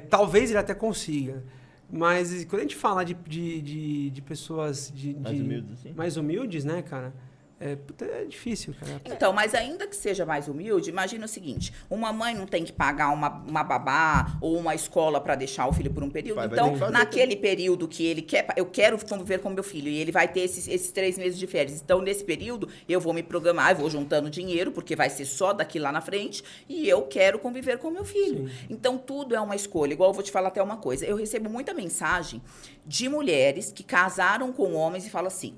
Talvez ele até consiga. Mas quando a gente fala de pessoas Mais humildes, assim? mais humildes, né, cara? É difícil, cara. Então, mas ainda que seja mais humilde, imagina o seguinte, uma mãe não tem que pagar uma babá ou uma escola para deixar o filho por um período. Pai vai Então, ter que fazer naquele período que ele quer, eu quero conviver com meu filho e ele vai ter esses 3 meses de férias. Então, nesse período, eu vou me programar, eu vou juntando dinheiro, porque vai ser só daqui lá na frente, e eu quero conviver com meu filho. Sim. Então, tudo é uma escolha. Igual eu vou te falar até uma coisa. Eu recebo muita mensagem de mulheres que casaram com homens e falam assim,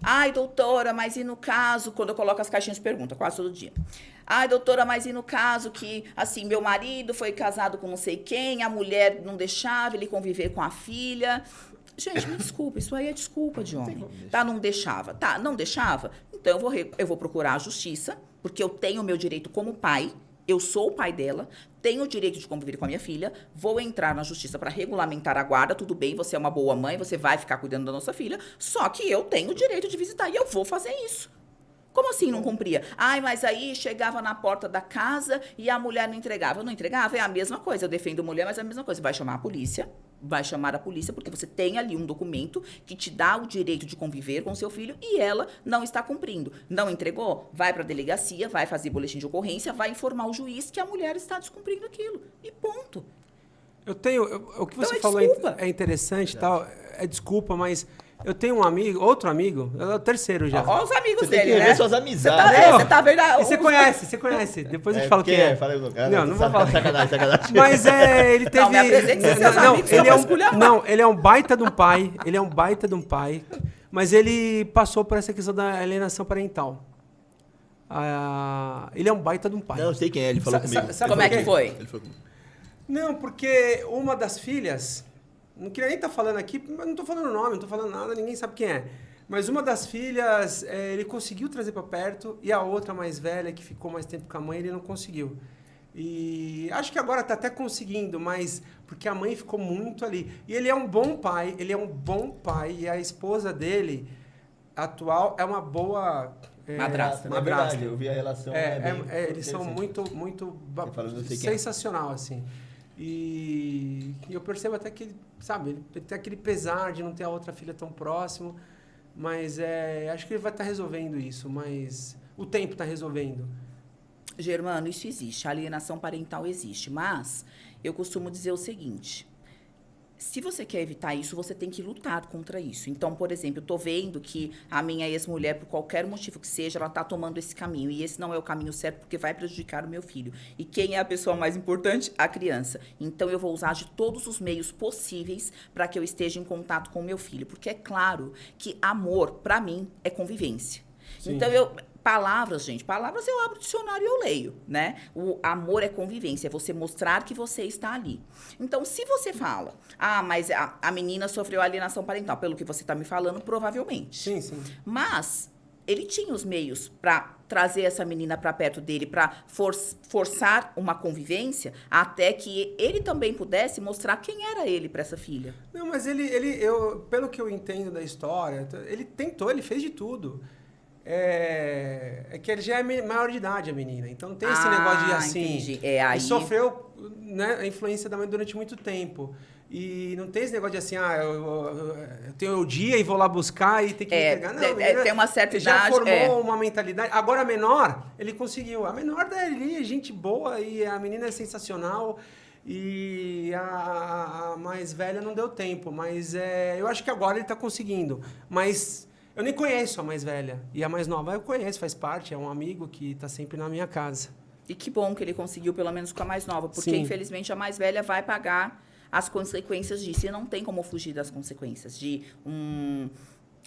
ai, doutora, mas e no caso... Quando eu coloco as caixinhas de pergunta, quase todo dia. Ai, doutora, mas e no caso que, assim, meu marido foi casado com não sei quem, a mulher não deixava ele conviver com a filha... Gente, me desculpa, isso aí é desculpa de homem. Tá, não deixava. Tá, não deixava? Então, eu vou procurar a justiça, porque eu tenho o meu direito como pai... Eu sou o pai dela, tenho o direito de conviver com a minha filha, vou entrar na justiça para regulamentar a guarda, tudo bem, você é uma boa mãe, você vai ficar cuidando da nossa filha, só que eu tenho o direito de visitar e eu vou fazer isso. Como assim não cumpria? Ai, mas aí chegava na porta da casa e a mulher não entregava. Eu não entregava? É a mesma coisa, eu defendo mulher, mas é a mesma coisa. Vai chamar a polícia, porque você tem ali um documento que te dá o direito de conviver com seu filho e ela não está cumprindo. Não entregou? Vai para a delegacia, vai fazer boletim de ocorrência, vai informar o juiz que a mulher está descumprindo aquilo. E ponto. O que você Então, falou desculpa. é interessante e tal, é desculpa, mas eu tenho um amigo, outro amigo, é o terceiro já. Olha os amigos Você tem dele, que né? ver suas amizades. Você tá vendo? E você conhece, depois eu te falo quem é. Fala aí no cara. Não vou falar. Sacanagem. Mas ele teve... Não, me apresente seus amigos, que eu vou esculhambar. ele é um baita de um pai, mas ele passou por essa questão da alienação parental. Ele é um baita de um pai. Não, eu sei quem é, ele falou comigo. sabe Como é por quê? que foi? Ele falou comigo. Não, porque uma das filhas não queria nem estar falando aqui, mas não tô falando o nome, não tô falando nada, ninguém sabe quem é. Mas uma das filhas, ele conseguiu trazer para perto, e a outra mais velha, que ficou mais tempo com a mãe, ele não conseguiu. E acho que agora tá até conseguindo, mas porque a mãe ficou muito ali. E ele é um bom pai, e a esposa dele, atual, é uma boa... Madrasta. É verdade, eu vi a relação. Eles são muito sensacional, assim. E eu percebo até que, sabe, ele tem aquele pesar de não ter a outra filha tão próximo, mas acho que ele vai estar resolvendo isso, mas o tempo está resolvendo. Germano, isso existe, a alienação parental existe, mas eu costumo dizer o seguinte: se você quer evitar isso, você tem que lutar contra isso. Então, por exemplo, eu tô vendo que a minha ex-mulher, por qualquer motivo que seja, ela tá tomando esse caminho. E esse não é o caminho certo, porque vai prejudicar o meu filho. E quem é a pessoa mais importante? A criança. Então, eu vou usar de todos os meios possíveis para que eu esteja em contato com o meu filho. Porque é claro que amor, para mim, é convivência. Sim. Então, palavras, gente. Palavras eu abro o dicionário e eu leio, né? O amor é convivência, é você mostrar que você está ali. Então, se você fala, mas a menina sofreu alienação parental, pelo que você está me falando, provavelmente. Sim, sim. Mas ele tinha os meios para trazer essa menina para perto dele, para forçar uma convivência, até que ele também pudesse mostrar quem era ele para essa filha. Não, mas pelo que eu entendo da história, ele tentou, ele fez de tudo. É que ele já é maior de idade, a menina. Então não tem esse negócio de assim... Entendi. Aí... Ele sofreu, né, a influência da mãe durante muito tempo. E não tem esse negócio de assim, eu tenho o dia e vou lá buscar e tem que me entregar. Não, tem uma certa já idade. formou uma mentalidade. Agora a menor, ele conseguiu. A menor dali é gente boa e a menina é sensacional. E a mais velha não deu tempo. Mas eu acho que agora ele está conseguindo. Mas... eu nem conheço a mais velha. E a mais nova eu conheço, faz parte. É um amigo que está sempre na minha casa. E que bom que ele conseguiu, pelo menos com a mais nova. Porque, Sim. infelizmente, a mais velha vai pagar as consequências disso. E não tem como fugir das consequências.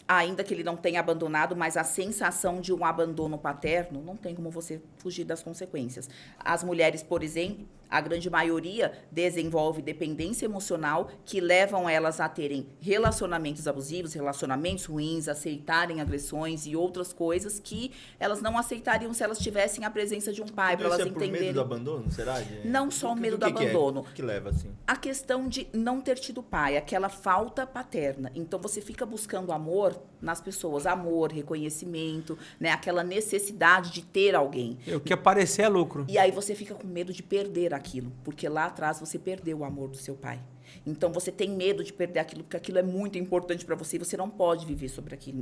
Ainda que ele não tenha abandonado, mas a sensação de um abandono paterno, não tem como você fugir das consequências. As mulheres, por exemplo, a grande maioria desenvolve dependência emocional que levam elas a terem relacionamentos abusivos, relacionamentos ruins, aceitarem agressões e outras coisas que elas não aceitariam se elas tivessem a presença de um pai, para elas entenderem. Por medo do abandono, será? Não só o medo do abandono. O que leva assim? A questão de não ter tido pai, aquela falta paterna. Então, você fica buscando amor nas pessoas. Amor, reconhecimento, né? Aquela necessidade de ter alguém. O que aparecer é lucro. E aí você fica com medo de perder aquilo, porque lá atrás você perdeu o amor do seu pai. Então você tem medo de perder aquilo, porque aquilo é muito importante para você e você não pode viver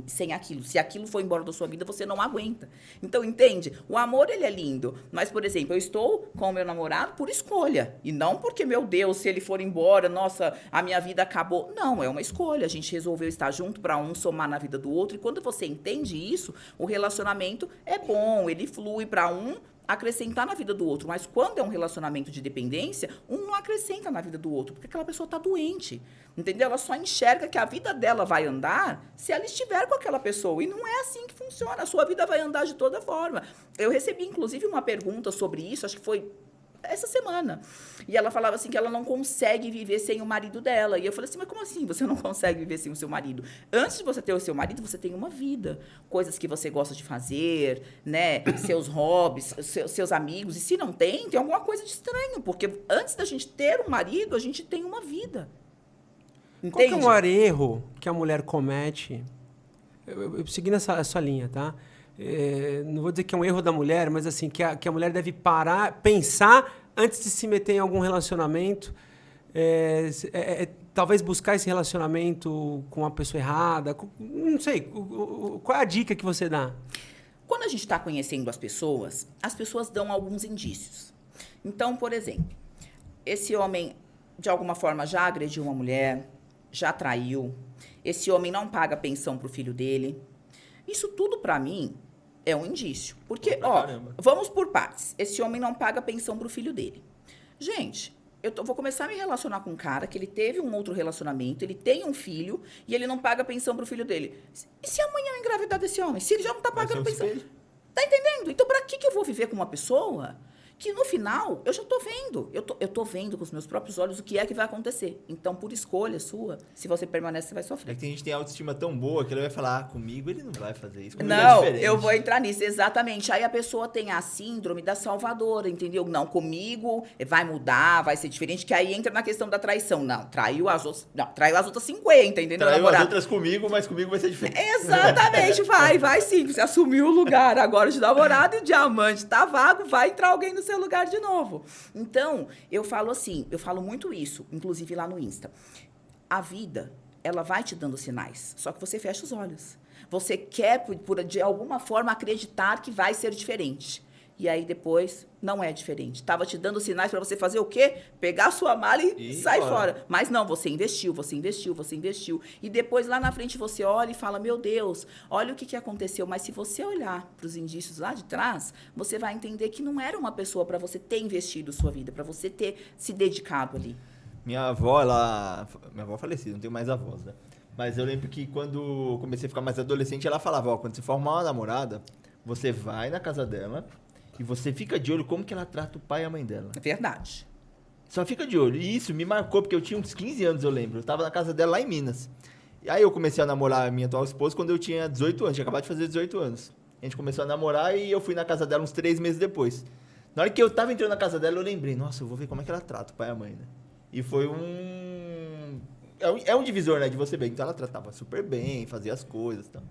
sem aquilo. Se aquilo for embora da sua vida, você não aguenta. Então, entende? O amor, ele é lindo. Mas, por exemplo, eu estou com o meu namorado por escolha. E não porque, meu Deus, se ele for embora, nossa, a minha vida acabou. Não, é uma escolha. A gente resolveu estar junto para um somar na vida do outro. E quando você entende isso, o relacionamento é bom, ele flui para um acrescentar na vida do outro. Mas quando é um relacionamento de dependência, um não acrescenta na vida do outro, porque aquela pessoa está doente, entendeu? Ela só enxerga que a vida dela vai andar se ela estiver com aquela pessoa. E não é assim que funciona. A sua vida vai andar de toda forma. Eu recebi, inclusive, uma pergunta sobre isso, acho que foi essa semana. E ela falava assim que ela não consegue viver sem o marido dela. E eu falei assim, mas como assim você não consegue viver sem o seu marido? Antes de você ter o seu marido, você tem uma vida. Coisas que você gosta de fazer, né? Seus hobbies, seus amigos. E se não tem alguma coisa de estranho. Porque antes da gente ter um marido, a gente tem uma vida. Entende? Qual que é o maior erro que a mulher comete? Eu seguindo essa linha, tá? Não vou dizer que é um erro da mulher, mas assim, que a mulher deve parar, pensar antes de se meter em algum relacionamento, talvez buscar esse relacionamento com a pessoa errada, não sei, qual é a dica que você dá? Quando a gente está conhecendo as pessoas dão alguns indícios. Então, por exemplo, esse homem, de alguma forma, já agrediu uma mulher, já traiu, esse homem não paga pensão para o filho dele. Isso tudo, para mim, é um indício. Porque, vamos por partes. Esse homem não paga pensão pro filho dele. Gente, vou começar a me relacionar com um cara que ele teve um outro relacionamento, ele tem um filho e ele não paga pensão pro filho dele. E se amanhã eu engravidar desse homem? Se ele já não tá pagando pensão? Tá entendendo? Então, pra que eu vou viver com uma pessoa que no final eu já tô vendo. Eu tô vendo com os meus próprios olhos o que é que vai acontecer. Então, por escolha sua, se você permanece, você vai É sofrer. que a gente tem autoestima tão boa que ele vai falar, comigo ele não vai fazer isso. Comigo é Não, diferente. eu vou entrar nisso, exatamente. Aí a pessoa tem a síndrome da salvadora, entendeu? Não, comigo vai mudar, vai ser diferente, que aí entra na questão da traição. Não, traiu as outras 50, entendeu? Traiu as namorado? outras comigo, mas comigo vai ser diferente. Exatamente, vai sim. Você assumiu o lugar agora de namorado e o diamante tá vago, vai entrar alguém no seu lugar de novo. Então, eu falo assim, eu falo muito isso, inclusive lá no Insta. A vida, ela vai te dando sinais, só que você fecha os olhos. Você quer, de alguma forma, acreditar que vai ser diferente. E aí, depois, não é diferente. Tava te dando sinais para você fazer o quê? Pegar a sua mala e sair fora. Mas não, você investiu. E depois, lá na frente, você olha e fala, meu Deus, olha o que aconteceu. Mas se você olhar para os indícios lá de trás, você vai entender que não era uma pessoa para você ter investido sua vida, para você ter se dedicado ali. Minha avó falecida, não tenho mais avós, né? Mas eu lembro que quando eu comecei a ficar mais adolescente, ela falava, quando você formar uma namorada, você vai na casa dela e você fica de olho como que ela trata o pai e a mãe dela. É verdade. Só fica de olho. E isso me marcou, porque eu tinha uns 15 anos, eu lembro. Eu tava na casa dela lá em Minas. E aí eu comecei a namorar a minha atual esposa quando eu tinha 18 anos. Tinha acabado de fazer 18 anos. A gente começou a namorar e eu fui na casa dela uns 3 meses depois. Na hora que eu tava entrando na casa dela, eu lembrei, nossa, eu vou ver como é que ela trata o pai e a mãe, né? E foi um divisor, né, de você ver. Então ela tratava super bem, fazia as coisas e tal.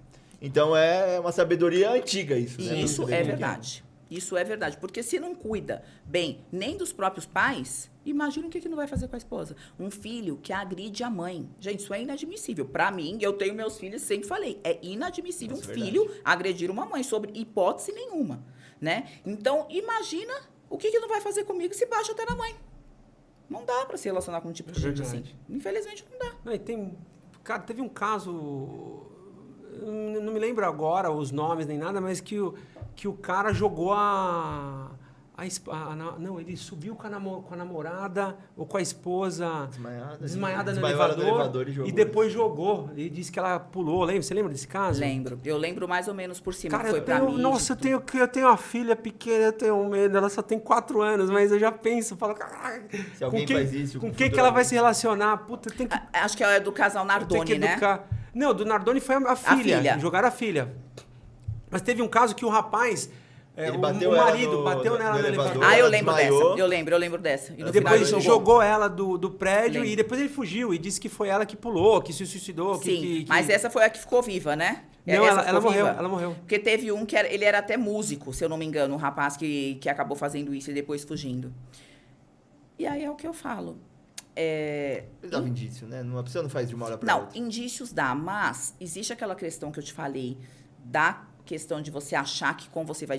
Então é uma sabedoria antiga isso, né? Isso é verdade. Isso é verdade. Porque se não cuida bem nem dos próprios pais, imagina o que não vai fazer com a esposa. Um filho que agride a mãe. Gente, isso é inadmissível. Pra mim, eu tenho meus filhos, sempre falei, é inadmissível um filho agredir uma mãe, sobre hipótese nenhuma, né? Então, imagina o que não vai fazer comigo se baixa até na mãe. Não dá pra se relacionar com um tipo de gente assim. Infelizmente, não dá. Não, e cara, teve um caso, eu não me lembro agora os nomes nem nada, mas que o cara jogou não, ele subiu com a namorada ou com a esposa desmaiada no elevador e depois jogou. E disse que ela pulou. Você lembra desse caso? Lembro. Eu lembro mais ou menos por cima. Cara, que foi pra mim. Nossa, eu tenho uma filha pequena, eu tenho medo. Ela só tem 4 anos, mas eu já penso, falo, se alguém faz isso, com quem que ela vai se relacionar? Puta, tem que... Acho que é do casal Nardoni, né? Não, do Nardoni foi a filha. Jogaram a filha. Mas teve um caso que o rapaz... Ele bateu o marido bateu nela no elevador. Eu lembro dessa. Eu lembro dessa. E no depois final jogou ela do prédio e depois ele fugiu e disse que foi ela que pulou, que se suicidou. Sim, mas essa foi a que ficou viva, né? Não, ela morreu. Porque teve um que ele era até músico, se eu não me engano, um rapaz que acabou fazendo isso e depois fugindo. E aí é o que eu falo. Dava indício, né? A pessoa não faz de uma hora pra outra. Não, indícios dá, mas existe aquela questão que eu te falei da questão de você achar que com você vai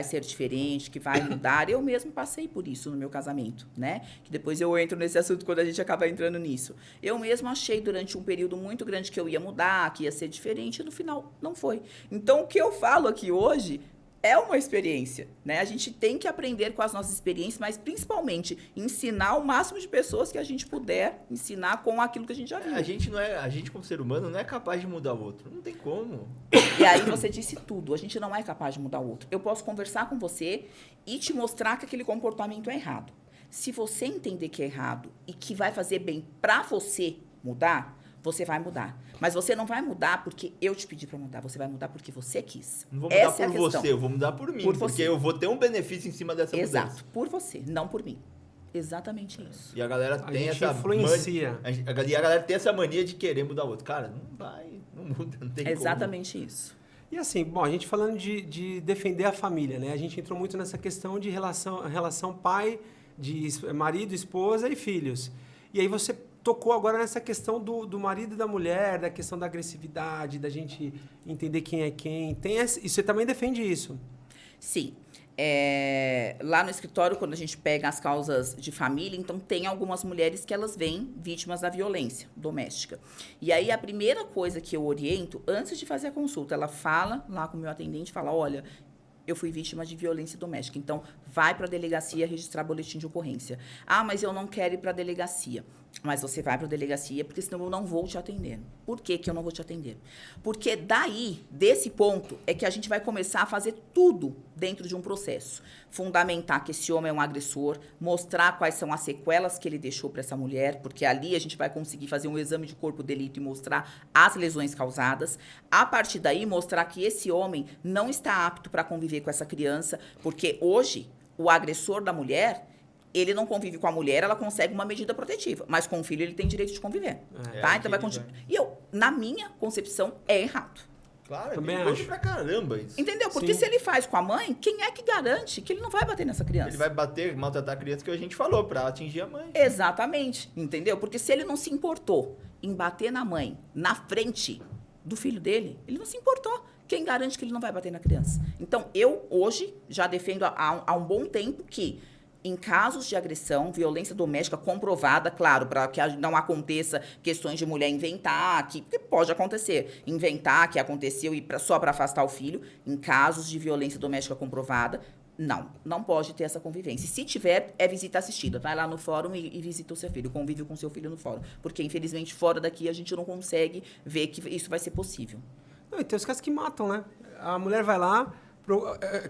ser diferente, que vai mudar. Eu mesmo passei por isso no meu casamento, né? Que depois eu entro nesse assunto quando a gente acaba entrando nisso. Eu mesmo achei durante um período muito grande que eu ia mudar, que ia ser diferente, e no final não foi. Então, o que eu falo aqui hoje é uma experiência, né? A gente tem que aprender com as nossas experiências, mas principalmente ensinar o máximo de pessoas que a gente puder ensinar com aquilo que a gente já viu. A gente como ser humano não é capaz de mudar o outro. Não tem como. E aí você disse tudo. A gente não é capaz de mudar o outro. Eu posso conversar com você e te mostrar que aquele comportamento é errado. Se você entender que é errado e que vai fazer bem pra você mudar, você vai mudar. Mas você não vai mudar porque eu te pedi para mudar. Você vai mudar porque você quis. Não vou mudar por você, eu vou mudar por mim. Porque eu vou ter um benefício em cima dessa mudança. Exato, por você, não por mim. Exatamente isso. E a galera tem essa influencia. E a galera tem essa mania de querer mudar o outro. Cara, não muda, não tem como. Exatamente isso. E assim, bom, a gente falando de defender a família, né? A gente entrou muito nessa questão de relação pai, de marido, esposa e filhos. E aí você tocou agora nessa questão do marido e da mulher, da questão da agressividade, da gente entender quem é quem. E você também defende isso? Sim. Lá no escritório, quando a gente pega as causas de família, então tem algumas mulheres que elas vêm vítimas da violência doméstica. E aí a primeira coisa que eu oriento, antes de fazer a consulta, ela fala lá com o meu atendente, fala, olha, eu fui vítima de violência doméstica, então vai para a delegacia registrar boletim de ocorrência. Ah, mas eu não quero ir para a delegacia. Mas você vai para a delegacia, porque senão eu não vou te atender. Por que que eu não vou te atender? Porque daí, desse ponto, é que a gente vai começar a fazer tudo dentro de um processo. Fundamentar que esse homem é um agressor, mostrar quais são as sequelas que ele deixou para essa mulher, porque ali a gente vai conseguir fazer um exame de corpo de delito e mostrar as lesões causadas. A partir daí, mostrar que esse homem não está apto para conviver com essa criança, porque hoje, o agressor da mulher... Ele não convive com a mulher, ela consegue uma medida protetiva. Mas com o filho ele tem direito de conviver. Tá? Então vai continuar. E na minha concepção, é errado. Claro, também é acho pra caramba isso. Entendeu? Porque Sim. se ele faz com a mãe, quem é que garante que ele não vai bater nessa criança? Ele vai bater, maltratar a criança que a gente falou, pra atingir a mãe. Exatamente. Entendeu? Porque se ele não se importou em bater na mãe, na frente do filho dele, ele não se importou. Quem garante que ele não vai bater na criança? Então, eu hoje já defendo há um bom tempo que... Em casos de agressão, violência doméstica comprovada, claro, para que não aconteça questões de mulher inventar, que pode acontecer, inventar que aconteceu e só para afastar o filho. Em casos de violência doméstica comprovada, não pode ter essa convivência. E se tiver, é visita assistida. Vai lá no fórum e visita o seu filho, convive com o seu filho no fórum. Porque, infelizmente, fora daqui, a gente não consegue ver que isso vai ser possível. Não, e tem os caras que matam, né? A mulher vai lá...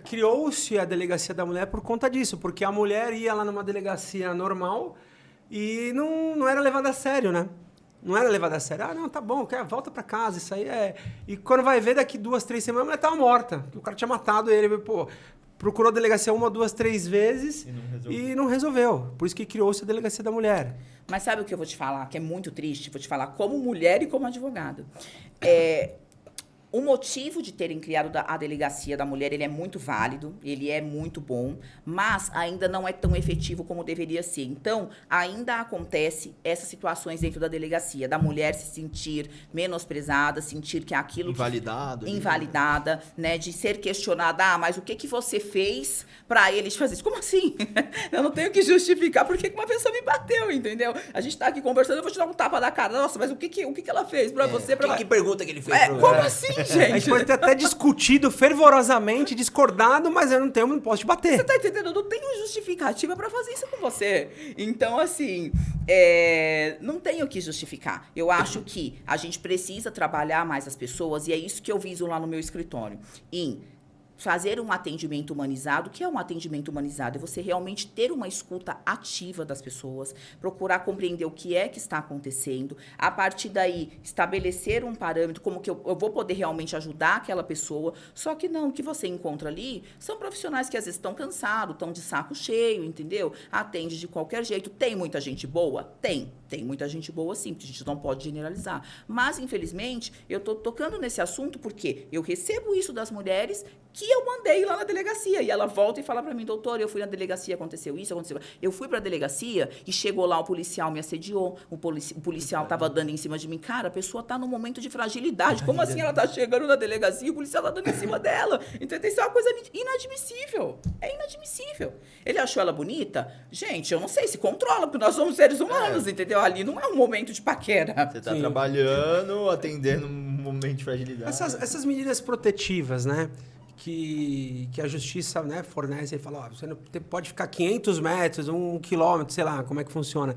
Criou-se a delegacia da mulher por conta disso, porque a mulher ia lá numa delegacia normal e não era levada a sério, né? Não era levada a sério. Ah, não, tá bom, volta pra casa, isso aí é... E quando vai ver, daqui 2, 3 semanas, a mulher tava morta. O cara tinha matado ele, pô... Procurou a delegacia 1, 2, 3 vezes e não resolveu. Por isso que criou-se a delegacia da mulher. Mas sabe o que eu vou te falar, que é muito triste? Vou te falar como mulher e como advogado. O motivo de terem criado a delegacia da mulher, ele é muito válido, ele é muito bom, mas ainda não é tão efetivo como deveria ser. Então, ainda acontece essas situações dentro da delegacia, da mulher se sentir menosprezada, sentir que aquilo... Invalidada, né? De ser questionada, mas o que você fez pra eles fazer isso? Como assim? Eu não tenho que justificar por que uma pessoa me bateu, entendeu? A gente tá aqui conversando, eu vou te dar um tapa na cara. Nossa, mas o que ela fez pra você? Que pergunta que ele fez pra você? Como assim? Gente. A gente pode ter até discutido fervorosamente, discordado, mas eu não posso te bater. Você tá entendendo? Eu não tenho justificativa pra fazer isso com você. Então, assim, não tenho o que justificar. Eu acho que a gente precisa trabalhar mais as pessoas, e é isso que eu viso lá no meu escritório. Em fazer um atendimento humanizado. O que é um atendimento humanizado? É você realmente ter uma escuta ativa das pessoas, procurar compreender o que é que está acontecendo, a partir daí estabelecer um parâmetro, como que eu vou poder realmente ajudar aquela pessoa. Só que não, o que você encontra ali são profissionais que às vezes estão cansados, estão de saco cheio, entendeu? Atende de qualquer jeito. Tem muita gente boa? Tem muita gente boa sim, porque a gente não pode generalizar. Mas, infelizmente, eu estou tocando nesse assunto porque eu recebo isso das mulheres que eu mandei lá na delegacia. E ela volta e fala pra mim, doutor, eu fui na delegacia, aconteceu isso, aconteceu... Eu fui pra delegacia e chegou lá, o policial me assediou, o policial tava dando em cima de mim. Cara, a pessoa tá num momento de fragilidade. Como assim ela tá chegando na delegacia e o policial tá dando em cima dela? Então, isso é uma coisa inadmissível. É inadmissível. Ele achou ela bonita? Gente, eu não sei, se controla, porque nós somos seres humanos, entendeu? Ali não é um momento de paquera. Você tá trabalhando, atendendo um momento de fragilidade. Essas medidas protetivas, né? Que a justiça, né, fornece e fala, ó, você não pode ficar 500 metros, 1 quilômetro, sei lá como é que funciona.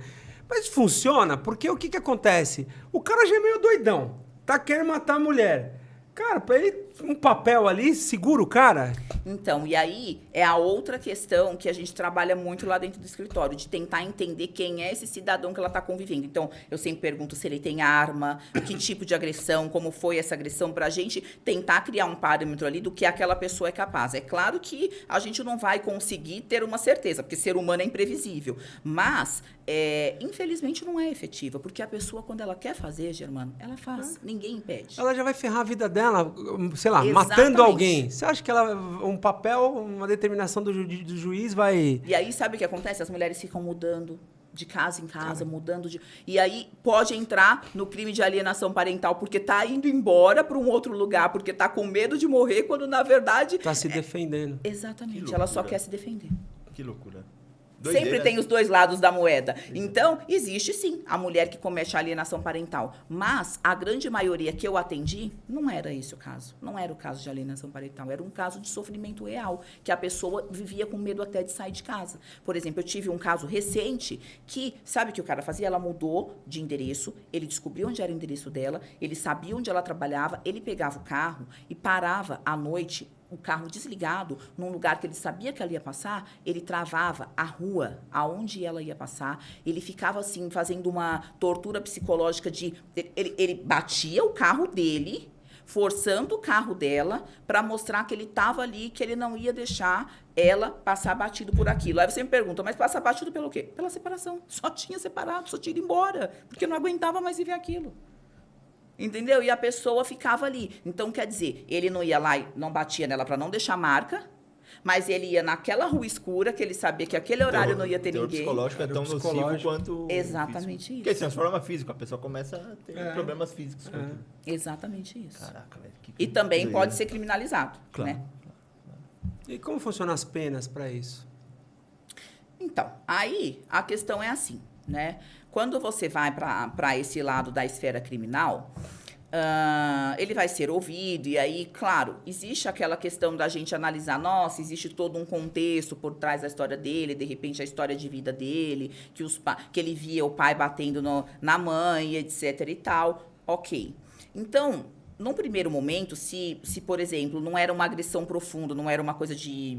Mas funciona porque o que acontece? O cara já é meio doidão, tá querendo matar a mulher. Cara, pra ele, um papel ali, segura o cara. Então, e aí é a outra questão que a gente trabalha muito lá dentro do escritório, de tentar entender quem é esse cidadão que ela está convivendo. Então, eu sempre pergunto se ele tem arma, que tipo de agressão, como foi essa agressão, pra gente tentar criar um parâmetro ali do que aquela pessoa é capaz. É claro que a gente não vai conseguir ter uma certeza, porque ser humano é imprevisível. Mas, infelizmente, não é efetiva, porque a pessoa, quando ela quer fazer, Germano, ela faz. Ninguém impede. Ela já vai ferrar a vida dela, sei lá, Exatamente. Matando alguém. Você acha que um papel, uma determinação do juiz vai... E aí, sabe o que acontece? As mulheres ficam mudando de casa em casa, mudando de... E aí, pode entrar no crime de alienação parental, porque tá indo embora para um outro lugar, porque tá com medo de morrer, quando, na verdade... Tá se defendendo. Exatamente. Ela só quer se defender. Que loucura. Sempre tem os dois lados da moeda. Então, existe sim a mulher que comete a alienação parental. Mas a grande maioria que eu atendi, não era esse o caso. Não era o caso de alienação parental. Era um caso de sofrimento real, que a pessoa vivia com medo até de sair de casa. Por exemplo, eu tive um caso recente que, sabe o que o cara fazia? Ela mudou de endereço, ele descobriu onde era o endereço dela, ele sabia onde ela trabalhava, ele pegava o carro e parava à noite, o carro desligado, num lugar que ele sabia que ela ia passar, ele travava a rua aonde ela ia passar, ele ficava assim, fazendo uma tortura psicológica de... Ele batia o carro dele, forçando o carro dela para mostrar que ele estava ali, que ele não ia deixar ela passar batido por aquilo. Aí você me pergunta, mas passar batido pelo quê? Pela separação. Só tinha separado, só tinha ido embora, porque não aguentava mais viver aquilo. Entendeu? E a pessoa ficava ali. Então, quer dizer, ele não ia lá e não batia nela para não deixar marca, mas ele ia naquela rua escura, que ele sabia que aquele horário não ia ter ninguém. O psicológico é tão nocivo quanto exatamente físico. isso. Porque se transforma físico, a pessoa começa a ter problemas físicos. Exatamente isso. Caraca, velho. E também pode ser criminalizado, claro, né? E como funcionam as penas para isso? Então, aí a questão é assim, né? Quando você vai para esse lado da esfera criminal, ele vai ser ouvido, e aí, claro, existe aquela questão da gente analisar, nossa, existe todo um contexto por trás da história dele, de repente a história de vida dele, que ele via o pai batendo na mãe, etc e tal, ok. Então, num primeiro momento, se, por exemplo, não era uma agressão profunda, não era uma coisa de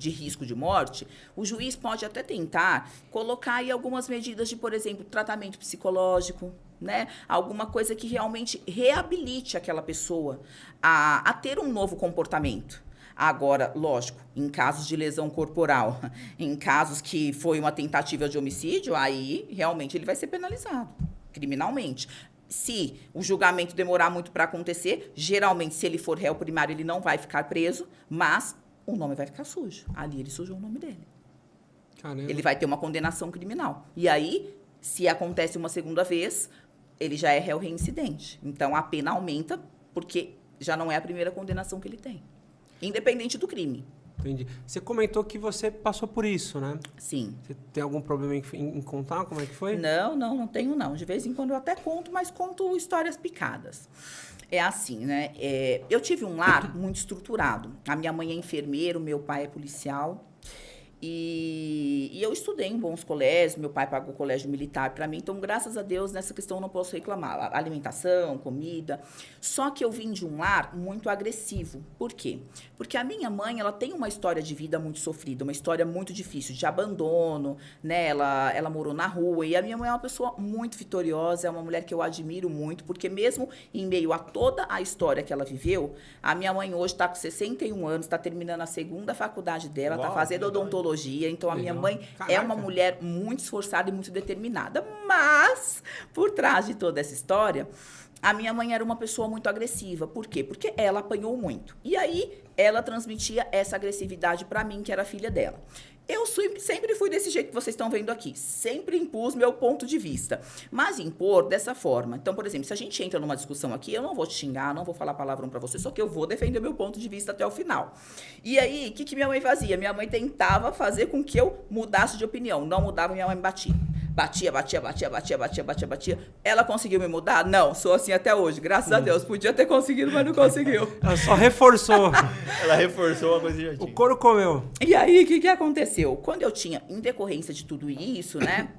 risco de morte, o juiz pode até tentar colocar aí algumas medidas de, por exemplo, tratamento psicológico, né? Alguma coisa que realmente reabilite aquela pessoa a ter um novo comportamento. Agora, lógico, em casos de lesão corporal, em casos que foi uma tentativa de homicídio, aí realmente ele vai ser penalizado criminalmente. Se o julgamento demorar muito para acontecer, geralmente, se ele for réu primário, ele não vai ficar preso, mas o nome vai ficar sujo. Ali ele sujou o nome dele. Caramba. Ele vai ter uma condenação criminal. E aí, se acontece uma segunda vez, ele já é réu reincidente. Então, a pena aumenta, porque já não é a primeira condenação que ele tem. Independente do crime. Entendi. Você comentou que você passou por isso, né? Sim. Você tem algum problema em contar como é que foi? Não tenho não. De vez em quando eu até conto, mas conto histórias picadas. É assim, né? Eu tive um lar muito estruturado. A minha mãe é enfermeira, o meu pai é policial. E eu estudei em bons colégios, meu pai pagou colégio militar para mim, então, graças a Deus, nessa questão eu não posso reclamar. Alimentação, comida. Só que eu vim de um lar muito agressivo. Por quê? Porque a minha mãe, ela tem uma história de vida muito sofrida, uma história muito difícil, de abandono, né? Ela morou na rua, e a minha mãe é uma pessoa muito vitoriosa, é uma mulher que eu admiro muito, porque mesmo em meio a toda a história que ela viveu, a minha mãe hoje está com 61 anos, está terminando a segunda faculdade dela, está fazendo odontologia. Então, a minha mãe é uma mulher muito esforçada e muito determinada. Mas, por trás de toda essa história, a minha mãe era uma pessoa muito agressiva. Por quê? Porque ela apanhou muito. E aí, ela transmitia essa agressividade para mim, que era filha dela. Eu sempre fui desse jeito que vocês estão vendo aqui. Sempre impus meu ponto de vista. Mas impor dessa forma. Então, por exemplo, se a gente entra numa discussão aqui, eu não vou te xingar, não vou falar palavrão pra você, só que eu vou defender meu ponto de vista até o final. E aí, o que minha mãe fazia? Minha mãe tentava fazer com que eu mudasse de opinião. Não mudava, minha mãe me batia. Batia. Ela conseguiu me mudar? Não, sou assim até hoje. Graças a Deus. Podia ter conseguido, mas não conseguiu. Ela só reforçou. Ela reforçou uma coisa que já tinha. O couro comeu. E aí, o que aconteceu? Quando eu tinha, em decorrência de tudo isso, né?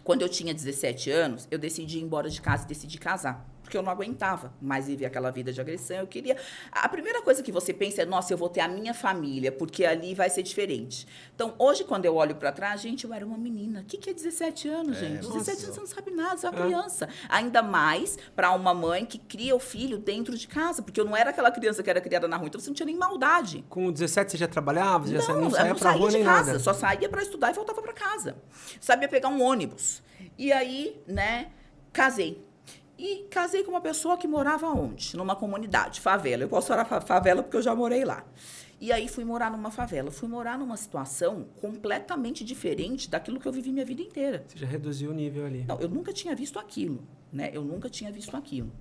Quando eu tinha 17 anos, eu decidi ir embora de casa e decidi casar. Porque eu não aguentava mais viver aquela vida de agressão. Eu queria... A primeira coisa que você pensa é, nossa, eu vou ter a minha família, porque ali vai ser diferente. Então, hoje, quando eu olho pra trás, gente, eu era uma menina. O que é 17 anos, gente? 17 anos você não sabe nada, você é uma criança. Ainda mais pra uma mãe que cria o filho dentro de casa. Porque eu não era aquela criança que era criada na rua, então você não tinha nem maldade. Com 17 você já trabalhava? Você já não eu saía não pra saía rua de nem casa, nada? só saía pra estudar e voltava pra casa. Sabia pegar um ônibus. E aí, né, casei. E casei com uma pessoa que morava onde? Numa comunidade, favela. Eu posso falar favela porque eu já morei lá. E aí fui morar numa favela. Fui morar numa situação completamente diferente daquilo que eu vivi minha vida inteira. Você já reduziu o nível ali. Não, eu nunca tinha visto aquilo, né? Eu nunca tinha visto aquilo.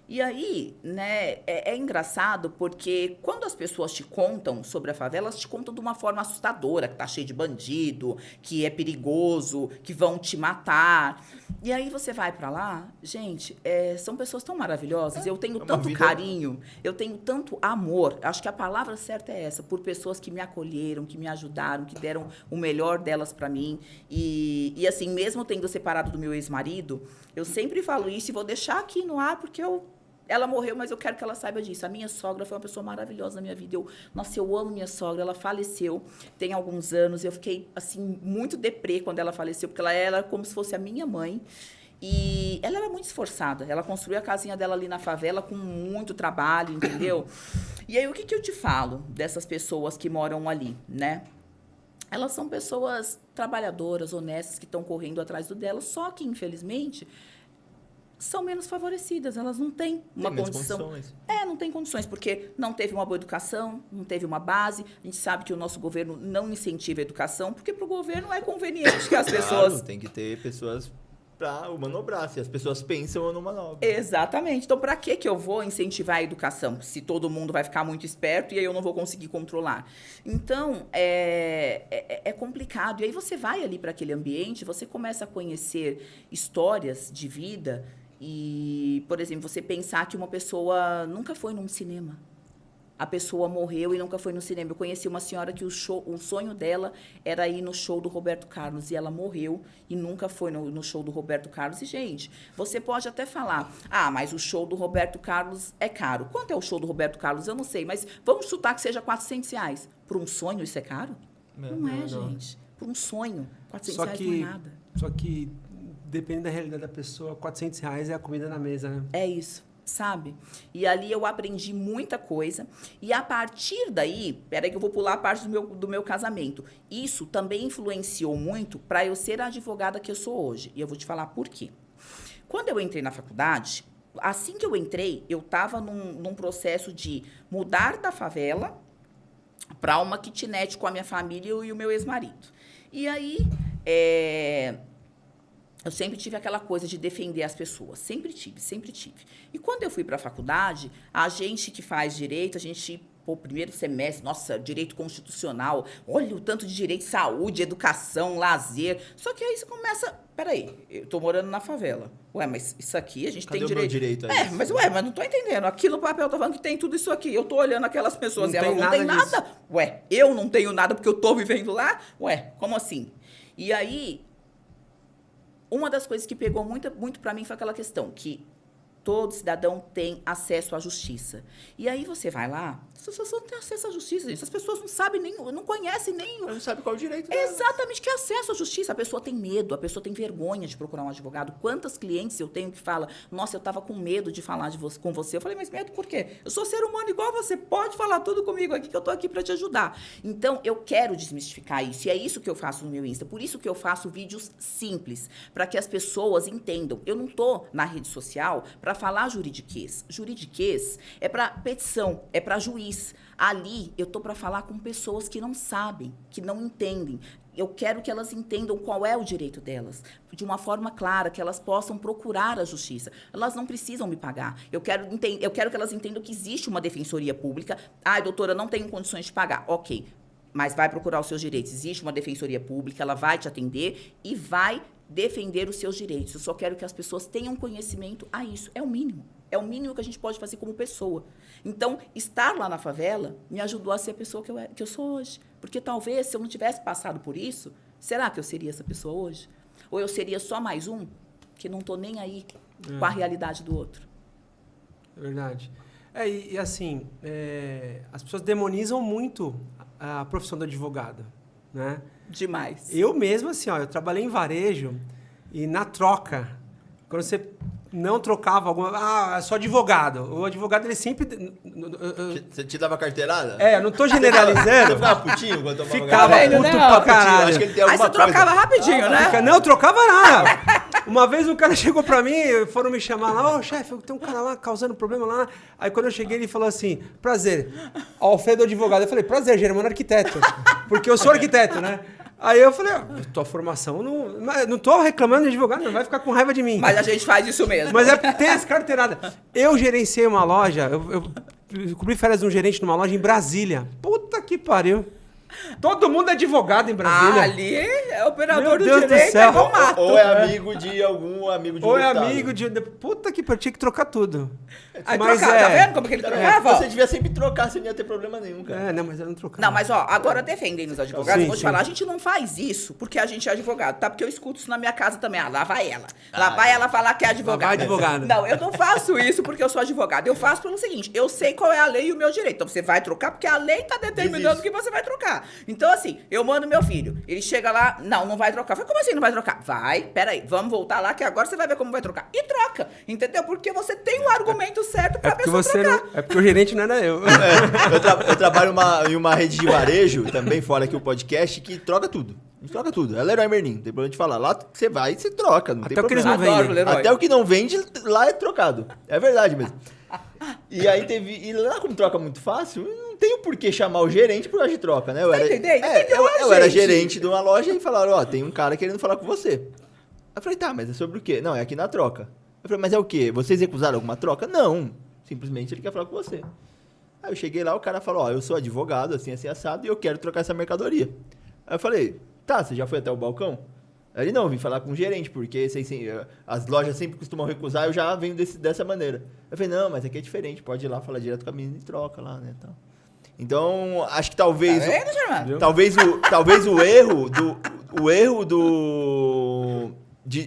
E aí, né, é engraçado porque quando as pessoas te contam sobre a favela, elas te contam de uma forma assustadora, que tá cheio de bandido, que é perigoso, que vão te matar. E aí você vai pra lá, gente, são pessoas tão maravilhosas, eu tenho tanto carinho, eu tenho tanto amor, acho que a palavra certa é essa, por pessoas que me acolheram, que me ajudaram, que deram o melhor delas pra mim. E assim, mesmo tendo separado do meu ex-marido, eu sempre falo isso e vou deixar aqui no ar porque ela morreu, mas eu quero que ela saiba disso. A minha sogra foi uma pessoa maravilhosa na minha vida. Nossa, eu amo minha sogra. Ela faleceu tem alguns anos. Eu fiquei, assim, muito deprê quando ela faleceu, porque ela era como se fosse a minha mãe. E ela era muito esforçada. Ela construiu a casinha dela ali na favela com muito trabalho, entendeu? E aí, o que eu te falo dessas pessoas que moram ali, né? Elas são pessoas trabalhadoras, honestas, que estão correndo atrás do delas, só que, infelizmente, são menos favorecidas, elas não têm uma condição. Não tem condições, porque não teve uma boa educação, não teve uma base. A gente sabe que o nosso governo não incentiva a educação, porque para o governo é conveniente que as pessoas... Tem que ter pessoas para manobrar. Se as pessoas pensam, eu não manobro. Exatamente. Então, para que eu vou incentivar a educação? Se todo mundo vai ficar muito esperto e aí eu não vou conseguir controlar. Então, é complicado. E aí você vai ali para aquele ambiente, você começa a conhecer histórias de vida. E, por exemplo, você pensar que uma pessoa nunca foi num cinema. A pessoa morreu e nunca foi no cinema. Eu conheci uma senhora que o sonho dela era ir no show do Roberto Carlos. E ela morreu e nunca foi no show do Roberto Carlos. E, gente, você pode até falar, mas o show do Roberto Carlos é caro. Quanto é o show do Roberto Carlos? Eu não sei, mas vamos chutar que seja R$400. Por um sonho isso é caro? Não, gente. Por um sonho, R$400 não é nada. Só que... Depende da realidade da pessoa, R$400 é a comida na mesa, né? É isso, sabe? E ali eu aprendi muita coisa. E a partir daí, peraí que eu vou pular a parte do meu casamento. Isso também influenciou muito para eu ser a advogada que eu sou hoje. E eu vou te falar por quê. Quando eu entrei na faculdade, assim que eu entrei, eu estava num processo de mudar da favela para uma kitnet com a minha família e o meu ex-marido. E aí... Eu sempre tive aquela coisa de defender as pessoas. Sempre tive. E quando eu fui para a faculdade, a gente que faz direito, primeiro semestre, nossa, direito constitucional, olha o tanto de direito, saúde, educação, lazer. Só que aí você começa, peraí, eu tô morando na favela. Mas isso aqui a gente tem direito. Cadê o meu direito a isso? Mas não tô entendendo. Aqui no papel tá falando que tem tudo isso aqui. Eu tô olhando aquelas pessoas e elas não tem nada. Eu não tenho nada porque eu tô vivendo lá? Como assim? E aí... Uma das coisas que pegou muito para mim foi aquela questão que todo cidadão tem acesso à justiça. E aí você vai lá, as pessoas não têm acesso à justiça, gente. As pessoas não sabem nem, não conhecem nem... Não sabem qual é o direito delas. Exatamente, que é acesso à justiça. A pessoa tem medo, a pessoa tem vergonha de procurar um advogado. Quantas clientes eu tenho que falam, nossa, eu estava com medo de falar com você. Eu falei, mas medo por quê? Eu sou ser humano igual você, pode falar tudo comigo aqui, que eu estou aqui para te ajudar. Então, eu quero desmistificar isso, e é isso que eu faço no meu Insta. Por isso que eu faço vídeos simples, para que as pessoas entendam. Eu não estou na rede social para falar juridiquês. Juridiquês é para petição, é para juiz. Ali, eu estou para falar com pessoas que não sabem, que não entendem. Eu quero que elas entendam qual é o direito delas, de uma forma clara, que elas possam procurar a justiça. Elas não precisam me pagar. Eu quero que elas entendam que existe uma defensoria pública. Doutora, não tenho condições de pagar. Ok, mas vai procurar os seus direitos. Existe uma defensoria pública, ela vai te atender e vai defender os seus direitos. Eu só quero que as pessoas tenham conhecimento a isso. É o mínimo. É o mínimo que a gente pode fazer como pessoa. Então, estar lá na favela me ajudou a ser a pessoa que eu sou hoje. Porque talvez, se eu não tivesse passado por isso, será que eu seria essa pessoa hoje? Ou eu seria só mais um que não estou nem aí com a realidade do outro? É verdade. As pessoas demonizam muito a profissão do advogado, né? Demais. Eu mesmo, assim, eu trabalhei em varejo e na troca, quando você não trocava alguma... sou advogado. O advogado, ele sempre... Você te dava carteirada? Eu não tô generalizando. Você ficava putinho quando tomava ficava puto pra caralho. Acho que ele tem alguma Aí você trocava rapidinho, né? Não, trocava nada. Uma vez um cara chegou pra mim, foram me chamar lá, chefe, tem um cara lá causando problema lá. Aí quando eu cheguei, ele falou assim, prazer, Alfredo advogado. Eu falei, prazer, Germano arquiteto. Porque eu sou arquiteto, né? Aí eu falei, tua formação, não tô reclamando de advogado, não vai ficar com raiva de mim. Mas a gente faz isso mesmo. Mas tem as carteiradas. Eu gerenciei uma loja, eu cobri férias de um gerente numa loja em Brasília. Puta que pariu. Todo mundo é advogado em Brasília. Ali é operador Meu Deus do do direito, céu. é bom mato. Ou é amigo de algum amigo de um Ou é deputado. amigo de... Puta que pariu, tinha que trocar tudo. Aí Mas trocava, tá vendo como que ele trocava? Você devia sempre trocar, você não ia ter problema nenhum, cara. Não, mas eu não trocava. Não, mas ó, agora defendendo os advogados, Sim, eu vou te sim. falar, a gente não faz isso porque a gente é advogado, tá? Porque eu escuto isso na minha casa também. Ah, lá vai ela. Lá vai ela falar que é advogada. Lá vai advogada. Não, eu não faço isso porque eu sou advogado. Eu faço pelo seguinte, eu sei qual é a lei e o meu direito. Então você vai trocar porque a lei tá determinando que você vai trocar. Então assim, eu mando meu filho, ele chega lá, não vai trocar. Eu falei, como assim não vai trocar? Vai, peraí, vamos voltar lá que agora você vai ver como vai trocar. E troca, entendeu? Porque você tem um argumento certo pra pessoa trocar. É porque o gerente não era eu. Eu trabalho em uma rede de varejo, também fora aqui o podcast, que troca tudo. A gente troca tudo. É Leroy Merlin, não tem problema de falar. Lá você vai e você troca, não Até tem o que eles problema. não vendem. Leroy. Até o que não vende, lá é trocado. É verdade mesmo. E aí e lá como troca muito fácil, não tem o porquê chamar o gerente por causa de troca, né? Entendendo? Eu era gerente de uma loja e falaram, ó, tem um cara querendo falar com você. Eu falei, tá, mas é sobre o quê? Não, é aqui na troca. Eu falei, mas é o quê? Vocês recusaram alguma troca? Não. Simplesmente ele quer falar com você. Aí eu cheguei lá, o cara falou, ó, eu sou advogado, assim, assado, e eu quero trocar essa mercadoria. Aí eu falei, tá, você já foi até o balcão? Aí ele, não, eu vim falar com o gerente, porque as lojas sempre costumam recusar, eu já venho dessa maneira. Eu falei, não, mas aqui é diferente, pode ir lá falar direto com a menina e troca lá, né, tal. Então, acho que talvez... Tá vendo, Germano? Talvez o erro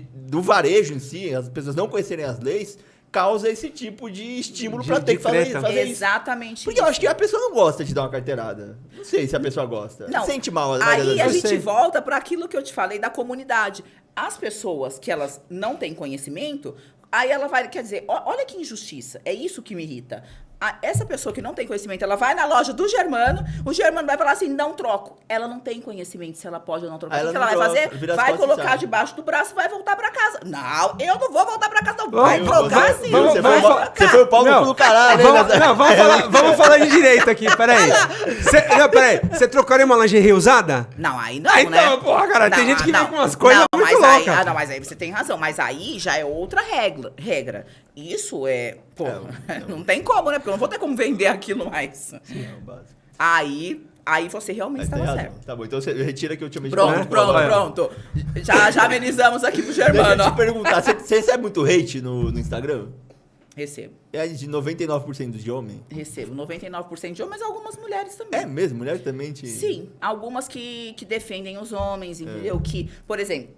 do varejo em si, as pessoas não conhecerem as leis, causa esse tipo de estímulo para ter que fazer isso. Exatamente. Porque eu acho que a pessoa não gosta de dar uma carteirada. Não sei se a pessoa gosta. Não. Sente mal. Aí a gente sei. volta para aquilo que eu te falei da comunidade. As pessoas que elas não têm conhecimento, aí ela vai, quer dizer, olha que injustiça. É isso que me irrita. Essa pessoa que não tem conhecimento, ela vai na loja do Germano, o Germano vai falar assim, não troco. Ela não tem conhecimento se ela pode ou não trocar. O que ela vai fazer? Vai colocar debaixo do braço e vai voltar pra casa. Não, eu não vou voltar pra casa, não. Vai trocar sim. Você foi o pau no cu do caralho. Vamos falar de direito aqui, peraí. Você trocaria uma lingerie usada? Não, aí não, Aí né? então, porra, cara, tem gente que vem com umas coisas muito mas aí, loucas. não, mas aí você tem razão. Mas aí já é outra regra. Isso é, pô, não tem como, né? Porque eu não vou ter como vender aquilo mais. Sim, é o básico. Aí você realmente estava certo. Tá bom, então você retira que eu te chamei de Pronto. Já amenizamos aqui pro Deixa eu Germano. te perguntar, você recebe muito hate no Instagram? Recebo. É de 99% de homem? Recebo 99% de homens, mas algumas mulheres também. É mesmo? Mulher também te... Sim, algumas que defendem os homens, entendeu? Que, por exemplo,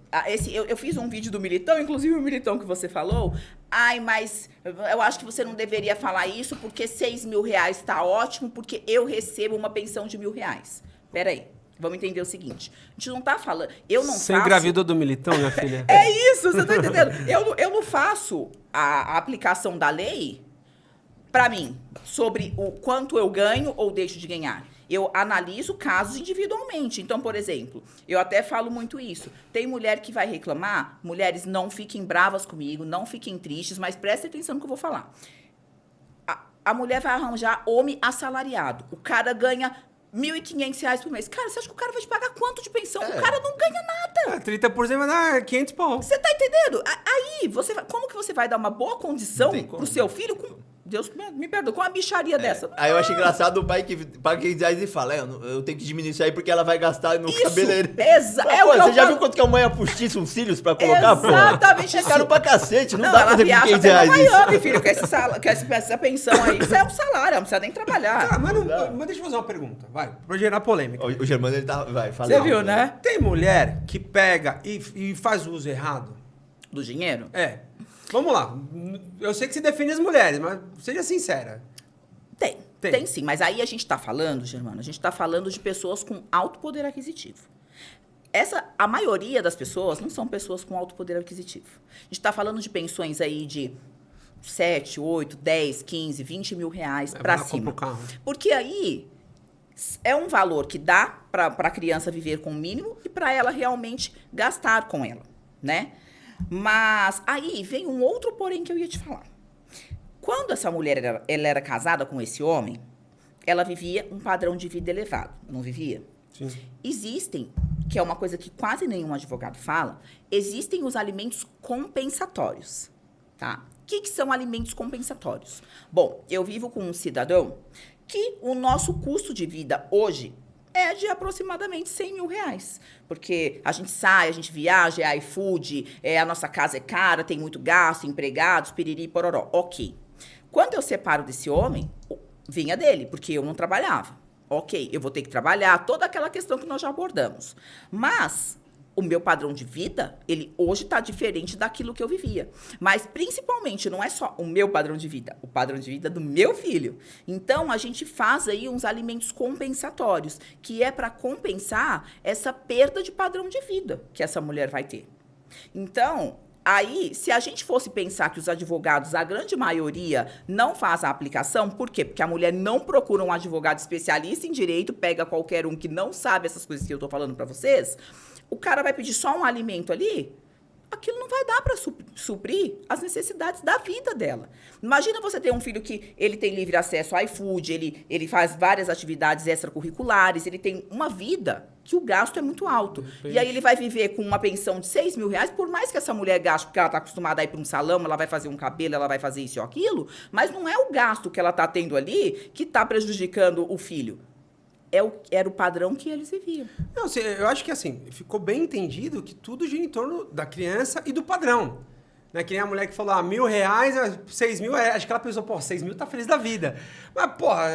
eu fiz um vídeo do Militão, inclusive o Militão que você falou. Ai, mas eu acho que você não deveria falar isso porque 6 mil reais tá ótimo, porque eu recebo uma pensão de R$1.000. Peraí. Vamos entender o seguinte, a gente não tá falando... Você engravidou do Militão, minha filha? É isso, você tá entendendo? Eu não faço a aplicação da lei para mim sobre o quanto eu ganho ou deixo de ganhar. Eu analiso casos individualmente. Então, por exemplo, eu até falo muito isso. Tem mulher que vai reclamar, mulheres não fiquem bravas comigo, não fiquem tristes, mas prestem atenção no que eu vou falar. A mulher vai arranjar homem assalariado. O cara ganha R$1.500 por mês. Cara, você acha que o cara vai te pagar quanto de pensão? O cara não ganha nada. 30% vai dar 500 pau. Você tá entendendo? Aí, como que você vai dar uma boa condição pro seu filho com... Deus me perdoa, com uma bicharia dessa. Aí eu acho engraçado o pai que paga 500 reais e fala, eu tenho que diminuir isso aí porque ela vai gastar no cabeleireiro. Você já viu quanto que a mãe apostiça uns cílios pra colocar, pô? Exatamente. É caro pra cacete, não dá pra ela fazer com viaja 500 até reais Nova Miami, isso. filho, com essa pensão aí, isso é um salário, ela não precisa nem trabalhar. Tá, mas deixa eu fazer uma pergunta, vai, pra gerar polêmica. O Germano, ele tá... Vai, fala. Você viu, né? Tem mulher que pega e faz uso errado? Do dinheiro? É. Vamos lá. Eu sei que você defende as mulheres, mas seja sincera. Tem sim, mas aí a gente tá falando, Germano, a gente tá falando de pessoas com alto poder aquisitivo. A maioria das pessoas não são pessoas com alto poder aquisitivo. A gente tá falando de pensões aí de 7, 8, 10, 15, 20 mil reais pra cima. Carro. Porque aí é um valor que dá pra criança viver com o mínimo e pra ela realmente gastar com ela, né? Mas aí vem um outro porém que eu ia te falar. Quando essa mulher ela era casada com esse homem, ela vivia um padrão de vida elevado, não vivia? Sim. Existem, que é uma coisa que quase nenhum advogado fala, existem os alimentos compensatórios, tá? O que são alimentos compensatórios? Bom, eu vivo com um cidadão que o nosso custo de vida hoje é de aproximadamente 100 mil reais. Porque a gente sai, a gente viaja, é iFood, a nossa casa é cara, tem muito gasto, empregados, piriri, pororó. Ok. Quando eu separo desse homem, vinha dele, porque eu não trabalhava. Ok, eu vou ter que trabalhar, toda aquela questão que nós já abordamos. Mas o meu padrão de vida, ele hoje está diferente daquilo que eu vivia. Mas, principalmente, não é só o meu padrão de vida, o padrão de vida do meu filho. Então, a gente faz aí uns alimentos compensatórios, que é para compensar essa perda de padrão de vida que essa mulher vai ter. Então, aí, se a gente fosse pensar que os advogados, a grande maioria, não faz a aplicação, por quê? Porque a mulher não procura um advogado especialista em direito, pega qualquer um que não sabe essas coisas que eu estou falando para vocês, o cara vai pedir só um alimento ali, aquilo não vai dar para suprir as necessidades da vida dela. Imagina você ter um filho que ele tem livre acesso ao iFood, ele faz várias atividades extracurriculares, ele tem uma vida que o gasto é muito alto. E aí ele vai viver com uma pensão de 6 mil reais, por mais que essa mulher gaste, porque ela está acostumada a ir para um salão, ela vai fazer um cabelo, ela vai fazer isso ou aquilo, mas não é o gasto que ela está tendo ali que está prejudicando o filho. Era o padrão que eles viviam. Não, eu acho que assim, ficou bem entendido que tudo gira em torno da criança e do padrão. Né? Que nem a mulher que falou, R$1.000, 6 mil, acho que ela pensou, 6 mil tá feliz da vida. Mas, porra,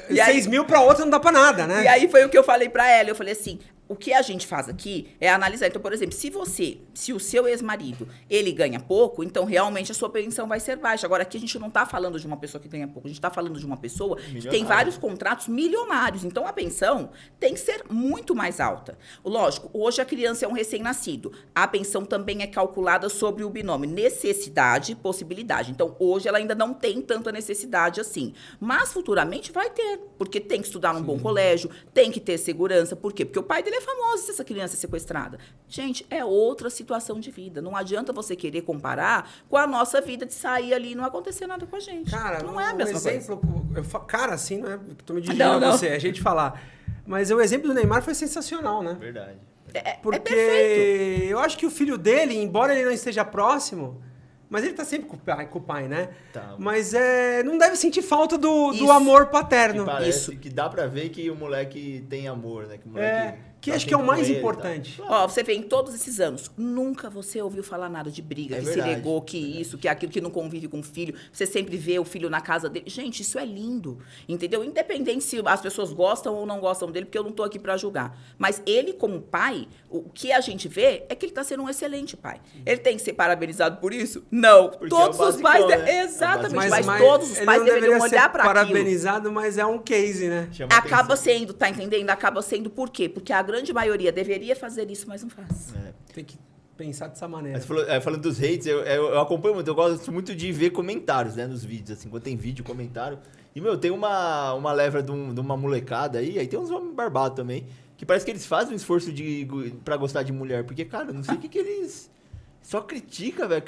6 mil pra outra não dá pra nada, né? E aí foi o que eu falei pra ela, eu falei assim, o que a gente faz aqui é analisar. Então, por exemplo, se o seu ex-marido, ele ganha pouco, então realmente a sua pensão vai ser baixa. Agora, aqui a gente não tá falando de uma pessoa que ganha pouco, a gente tá falando de uma pessoa que tem vários contratos milionários. Então, a pensão tem que ser muito mais alta. Lógico, hoje a criança é um recém-nascido. A pensão também é calculada sobre o binômio necessidade e possibilidade. Então, hoje ela ainda não tem tanta necessidade assim. Mas, futuramente, vai ter. Porque tem que estudar num bom colégio, tem que ter segurança. Por quê? Porque o pai dele é famoso se essa criança é sequestrada. Gente, é outra situação de vida. Não adianta você querer comparar com a nossa vida de sair ali e não acontecer nada com a gente. Cara, não é a mesma exemplo, coisa. Cara, assim, não é que tô me dirigindo a você, a gente falar. Mas o exemplo do Neymar foi sensacional, né? Verdade. Porque perfeito. eu acho que o filho dele, embora ele não esteja próximo, mas ele tá sempre com o pai, né? Tá. Mas não deve sentir falta do amor paterno. Que parece que dá pra ver que o moleque tem amor, né? Que o moleque que acho que é o mais importante. Ó, você vê, em todos esses anos, nunca você ouviu falar nada de briga, que verdade, se negou, que isso, que aquilo, que não convive com o filho. Você sempre vê o filho na casa dele. Gente, isso é lindo, entendeu? Independente se as pessoas gostam ou não gostam dele, porque eu não tô aqui pra julgar. Mas ele, como pai, o que a gente vê é que ele tá sendo um excelente pai. Ele tem que ser parabenizado por isso? Não. Porque todos os pais... né? Exatamente, mas todos os pais deveriam olhar pra aquilo. Parabenizado, mas é um case, né? Acaba sendo, tá entendendo? Acaba sendo por quê? Porque a grande maioria deveria fazer isso, mas não faz. Tem que pensar dessa maneira. Mas falando dos hates, eu acompanho muito, eu gosto muito de ver comentários, né, nos vídeos, assim, quando tem vídeo, comentário. E, tem uma leva de uma molecada aí tem uns homens barbados também, que parece que eles fazem um esforço pra gostar de mulher, porque, cara, não sei o que eles... Só critica, velho,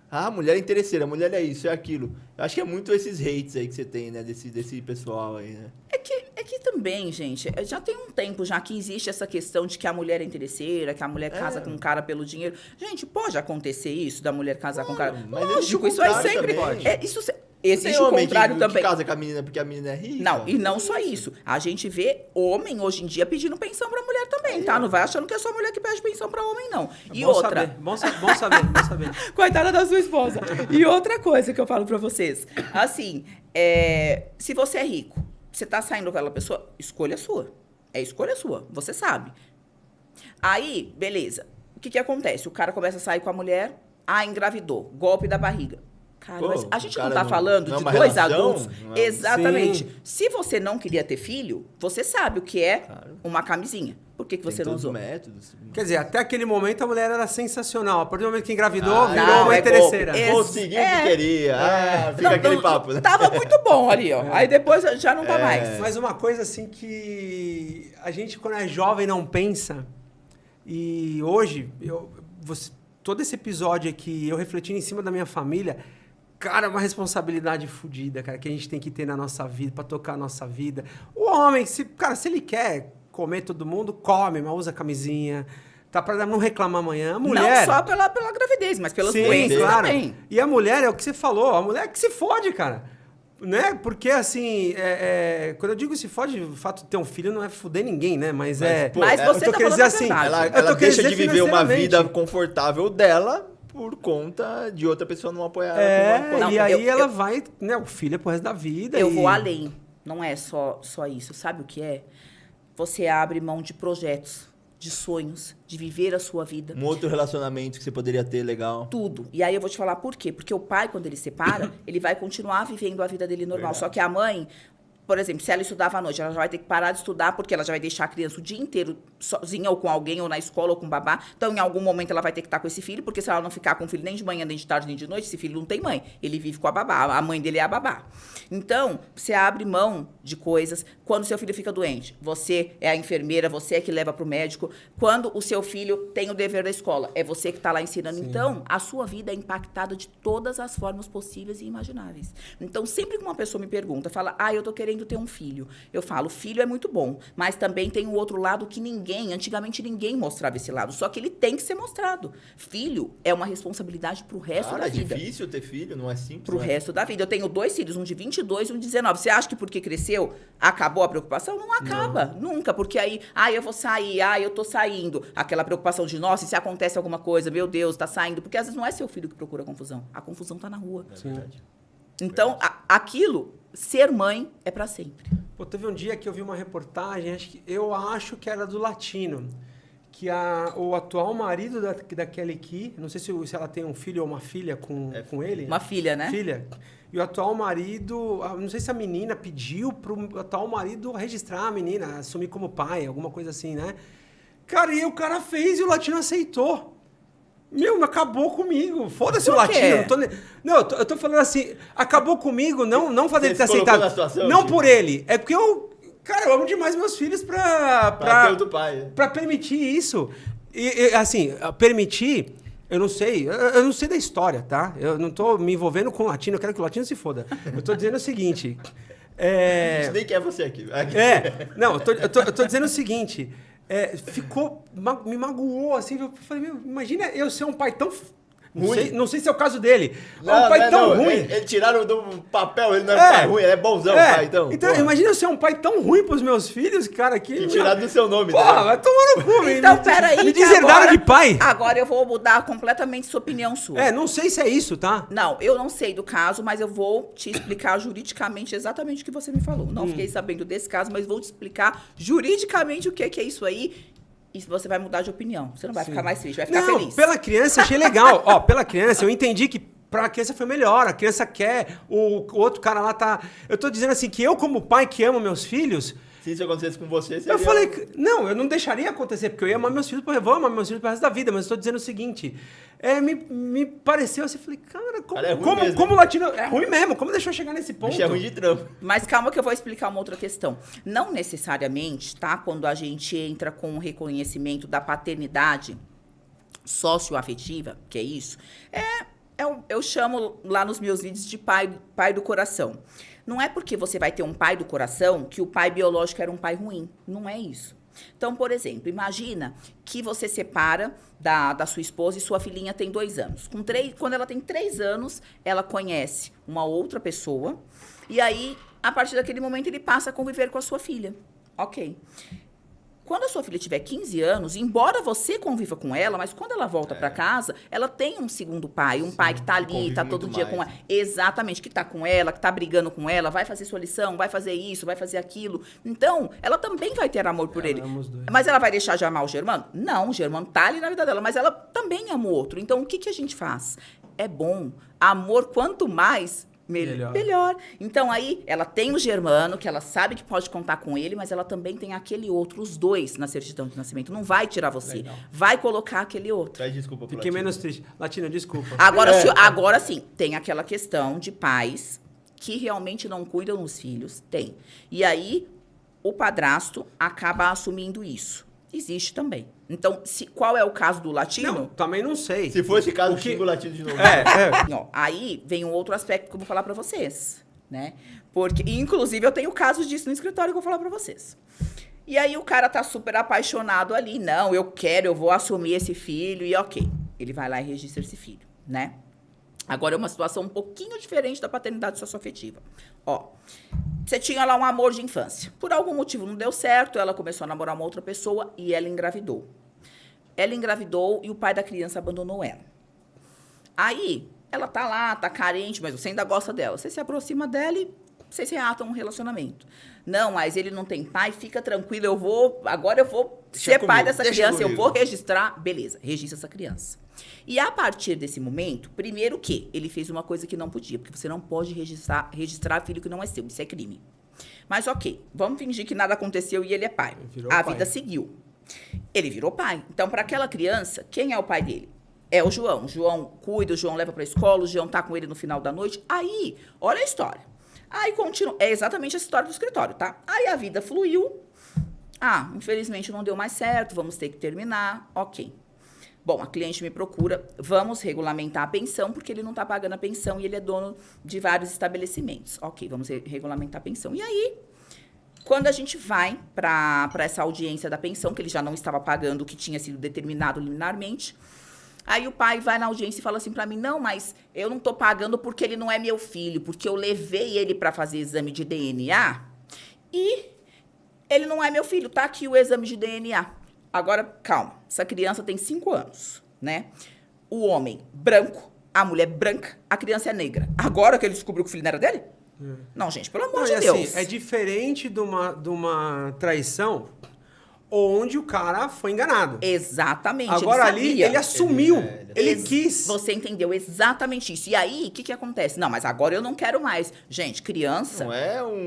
a mulher é interesseira, a mulher é isso, é aquilo. Eu acho que é muito esses hates aí que você tem, né, desse pessoal aí, né? É que também, gente, já tem um tempo já que existe essa questão de que a mulher é interesseira, que a mulher casa com um cara pelo dinheiro. Gente, pode acontecer isso, da mulher casar com um cara? Mas lógico, isso aí sempre... Existe o contrário também. Que casa com a menina porque a menina é rica. Não, e não só isso. A gente vê homem hoje em dia pedindo pensão pra mulher também, tá? Não vai achando que é só mulher que pede pensão pra homem, não. E bom outra... Bom saber. Coitada da sua esposa. E outra coisa que eu falo pra vocês. Assim, se você é rico, você tá saindo com aquela pessoa, escolha sua. É escolha sua, você sabe. Aí, beleza. O que acontece? O cara começa a sair com a mulher, engravidou, golpe da barriga. Cara, mas a gente não tá falando de dois adultos. Exatamente. Sim. Se você não queria ter filho, você sabe o que é uma camisinha. Por que você não usou? Métodos. Quer dizer, até aquele momento a mulher era sensacional. A partir do momento que engravidou, virou uma interesseira. Conseguiu o que queria. Fica aquele papo, né? Tava muito bom ali, ó. Aí depois já não tá mais. Mas uma coisa assim que a gente, quando é jovem, não pensa. E hoje, todo esse episódio aqui, eu refletindo em cima da minha família, Cara, uma responsabilidade fodida, cara, que a gente tem que ter na nossa vida, pra tocar a nossa vida. O homem, se ele quer comer todo mundo, come, mas usa camisinha. Tá pra não reclamar amanhã. A mulher... Não só pela gravidez, mas pelas Sim, doenças claro. também. E a mulher, é o que você falou, a mulher que se fode, cara. Né? Porque, assim, quando eu digo se fode, o fato de ter um filho não é foder ninguém, né? Mas pô, Mas você eu tô tá querendo falando dizer a assim, verdade. Ela deixa de viver uma financeiramente. vida confortável dela por conta de outra pessoa não apoiar ela. Não, e aí ela eu- vai, né? O filho é pro resto da vida. Eu e... vou além. Não é só isso. Sabe o que é? Você abre mão de projetos, de sonhos, de viver a sua vida. Um outro relacionamento que você poderia ter legal. Tudo. E aí eu vou te falar por quê. Porque o pai, quando ele separa, ele vai continuar vivendo a vida dele normal. Verdade. Só que a mãe, por exemplo, se ela estudava à noite, ela já vai ter que parar de estudar porque ela já vai deixar a criança o dia inteiro sozinha ou com alguém, ou na escola, ou com babá. Então, em algum momento, ela vai ter que estar com esse filho, porque se ela não ficar com o filho nem de manhã, nem de tarde, nem de noite, esse filho não tem mãe. Ele vive com a babá. A mãe dele é a babá. Então, você abre mão de coisas. Quando seu filho fica doente, você é a enfermeira, você é que leva para o médico. Quando o seu filho tem o dever da escola, é você que está lá ensinando. Sim. Então, a sua vida é impactada de todas as formas possíveis e imagináveis. Então, sempre que uma pessoa me pergunta, fala, eu tô querendo ter um filho. Eu falo, filho é muito bom, mas também tem o outro lado que antigamente ninguém mostrava esse lado, só que ele tem que ser mostrado. Filho é uma responsabilidade pro resto Cara, da é vida. difícil ter filho, não é simples. Pro né? resto da vida. Eu tenho 2 filhos, um de 22 e um de 19. Você acha que porque cresceu, acabou a preocupação? Não acaba, nunca. Porque aí, eu vou sair, eu tô saindo. Aquela preocupação de, nossa, e se acontece alguma coisa, meu Deus, tá saindo. Porque às vezes não é seu filho que procura confusão. A confusão tá na rua. É verdade. Então, aquilo, ser mãe é pra sempre. Pô, teve um dia que eu vi uma reportagem, eu acho que era do Latino, que o atual marido da Kelly Key, não sei se ela tem um filho ou uma filha com ele. Uma filha, né? Filha. E o atual marido, não sei se a menina pediu pro atual marido registrar a menina, assumir como pai, alguma coisa assim, né? Cara, e o cara fez e o Latino aceitou. Meu, acabou comigo. Foda-se o Por quê? Latino. Eu tô falando assim, acabou comigo, não fazer ele ter Você se colocou aceitado. na situação, Não tipo? por ele. É porque eu amo demais meus filhos Pra ter o do pai. pra permitir isso. E, assim, permitir, eu não sei da história, tá? Eu não tô me envolvendo com o Latino, eu quero que o Latino se foda. Eu tô dizendo o seguinte. A gente nem quer você aqui. Não, eu tô dizendo o seguinte. Me magoou, assim. Eu falei, meu, imagina eu ser um pai tão... Não sei se é o caso dele. Um pai tão ruim. Ele tiraram do papel, ele não é pai ruim, ele é bonzão, pai, então. Então, porra. imagina eu ser um pai tão ruim pros meus filhos, cara, que... E tiraram do seu nome, Porra, né? vai tomar no cu, Então, peraí. Me que deserdaram agora- de pai. Agora eu vou mudar completamente sua opinião sua. Não sei se é isso, tá? Não, eu não sei do caso, mas eu vou te explicar juridicamente exatamente o que você me falou. Não fiquei sabendo desse caso, mas vou te explicar juridicamente o que é isso aí. E você vai mudar de opinião. Você não vai ficar mais triste, vai ficar feliz. Pela criança achei legal. Ó, pela criança eu entendi que pra criança foi melhor. A criança quer, o outro cara lá tá... Eu tô dizendo assim, que eu como pai que amo meus filhos... Se isso acontecesse com você, seria... Eu falei, não, eu não deixaria acontecer, porque eu ia amar meus filhos, eu vou amar meus filhos pro resto da vida, mas eu tô dizendo o seguinte, me pareceu assim, falei, cara, Cara, é ruim mesmo. como o latino, é ruim mesmo, como deixou eu chegar nesse ponto? Bicho é ruim de trampo. Mas calma que eu vou explicar uma outra questão. Não necessariamente, tá? Quando a gente entra com o reconhecimento da paternidade socioafetiva, que é isso, eu chamo lá nos meus vídeos de pai do coração. Não é porque você vai ter um pai do coração que o pai biológico era um pai ruim. Não é isso. Então, por exemplo, imagina que você separa da sua esposa e sua filhinha tem 2 anos. Quando ela tem 3 anos, ela conhece uma outra pessoa e aí, a partir daquele momento, ele passa a conviver com a sua filha. Ok. Quando a sua filha tiver 15 anos, embora você conviva com ela, mas quando ela volta pra casa, ela tem um segundo pai, um pai que tá ali, convive tá todo muito dia mais. com ela. Exatamente, que tá com ela, que tá brigando com ela, vai fazer sua lição, vai fazer isso, vai fazer aquilo. Então, ela também vai ter amor por ele. ama os dois. Mas ela vai deixar de amar o Germano? Não, o Germano tá ali na vida dela, mas ela também ama o outro. Então, o que a gente faz? É bom. Amor, quanto mais... Melhor. Então, aí, ela tem o Germano, que ela sabe que pode contar com ele, mas ela também tem aquele outro, os dois, na certidão de nascimento. Não vai tirar você. Legal. Vai colocar aquele outro. Traz desculpa pro Fiquei Latino. menos triste. Latino, desculpa. Agora sim, tem aquela questão de pais que realmente não cuidam dos filhos. Tem. E aí, o padrasto acaba assumindo isso. Existe também. Então, qual é o caso do latino? Não, também não sei. Se for esse caso, o xingo latino de novo. Ó, aí vem um outro aspecto que eu vou falar pra vocês, né? Porque, inclusive, eu tenho casos disso no escritório que eu vou falar pra vocês. E aí o cara tá super apaixonado ali. Não, eu vou assumir esse filho e ok. Ele vai lá e registra esse filho, né? Agora é uma situação um pouquinho diferente da paternidade socioafetiva. Ó, você tinha lá um amor de infância. Por algum motivo não deu certo, ela começou a namorar uma outra pessoa e ela engravidou. Ela engravidou e o pai da criança abandonou ela. Aí, ela tá lá, tá carente, mas você ainda gosta dela. Você se aproxima dela e vocês reatam um relacionamento. Não, mas ele não tem pai, fica tranquilo, agora eu vou ser pai dessa criança, eu vou registrar. Beleza, registra essa criança. E a partir desse momento, primeiro que ele fez uma coisa que não podia, porque você não pode registrar filho que não é seu, isso é crime. Mas ok, vamos fingir que nada aconteceu e ele é pai. A vida seguiu. Ele virou pai. Então, para aquela criança, quem é o pai dele? É o João. O João cuida, o João leva para a escola, o João tá com ele no final da noite. Aí, olha a história. Aí continua. É exatamente a história do escritório, tá? Aí a vida fluiu. Ah, infelizmente não deu mais certo, vamos ter que terminar. Ok. Bom, a cliente me procura, vamos regulamentar a pensão, porque ele não está pagando a pensão e ele é dono de vários estabelecimentos. Ok, vamos regulamentar a pensão. E aí, quando a gente vai para essa audiência da pensão, que ele já não estava pagando o que tinha sido determinado liminarmente, aí o pai vai na audiência e fala assim para mim, não, mas eu não estou pagando porque ele não é meu filho, porque eu levei ele para fazer exame de DNA e ele não é meu filho, tá aqui o exame de DNA. Agora, calma, essa criança tem 5 anos, né? O homem branco, a mulher branca, a criança é negra. Agora que ele descobriu que o filho não era dele? Não, gente, pelo amor de Deus. Assim, é diferente de uma traição onde o cara foi enganado. Exatamente. Agora ali, ele assumiu. Ele quis. Você entendeu exatamente isso. E aí, o que acontece? Não, mas agora eu não quero mais. Gente, criança...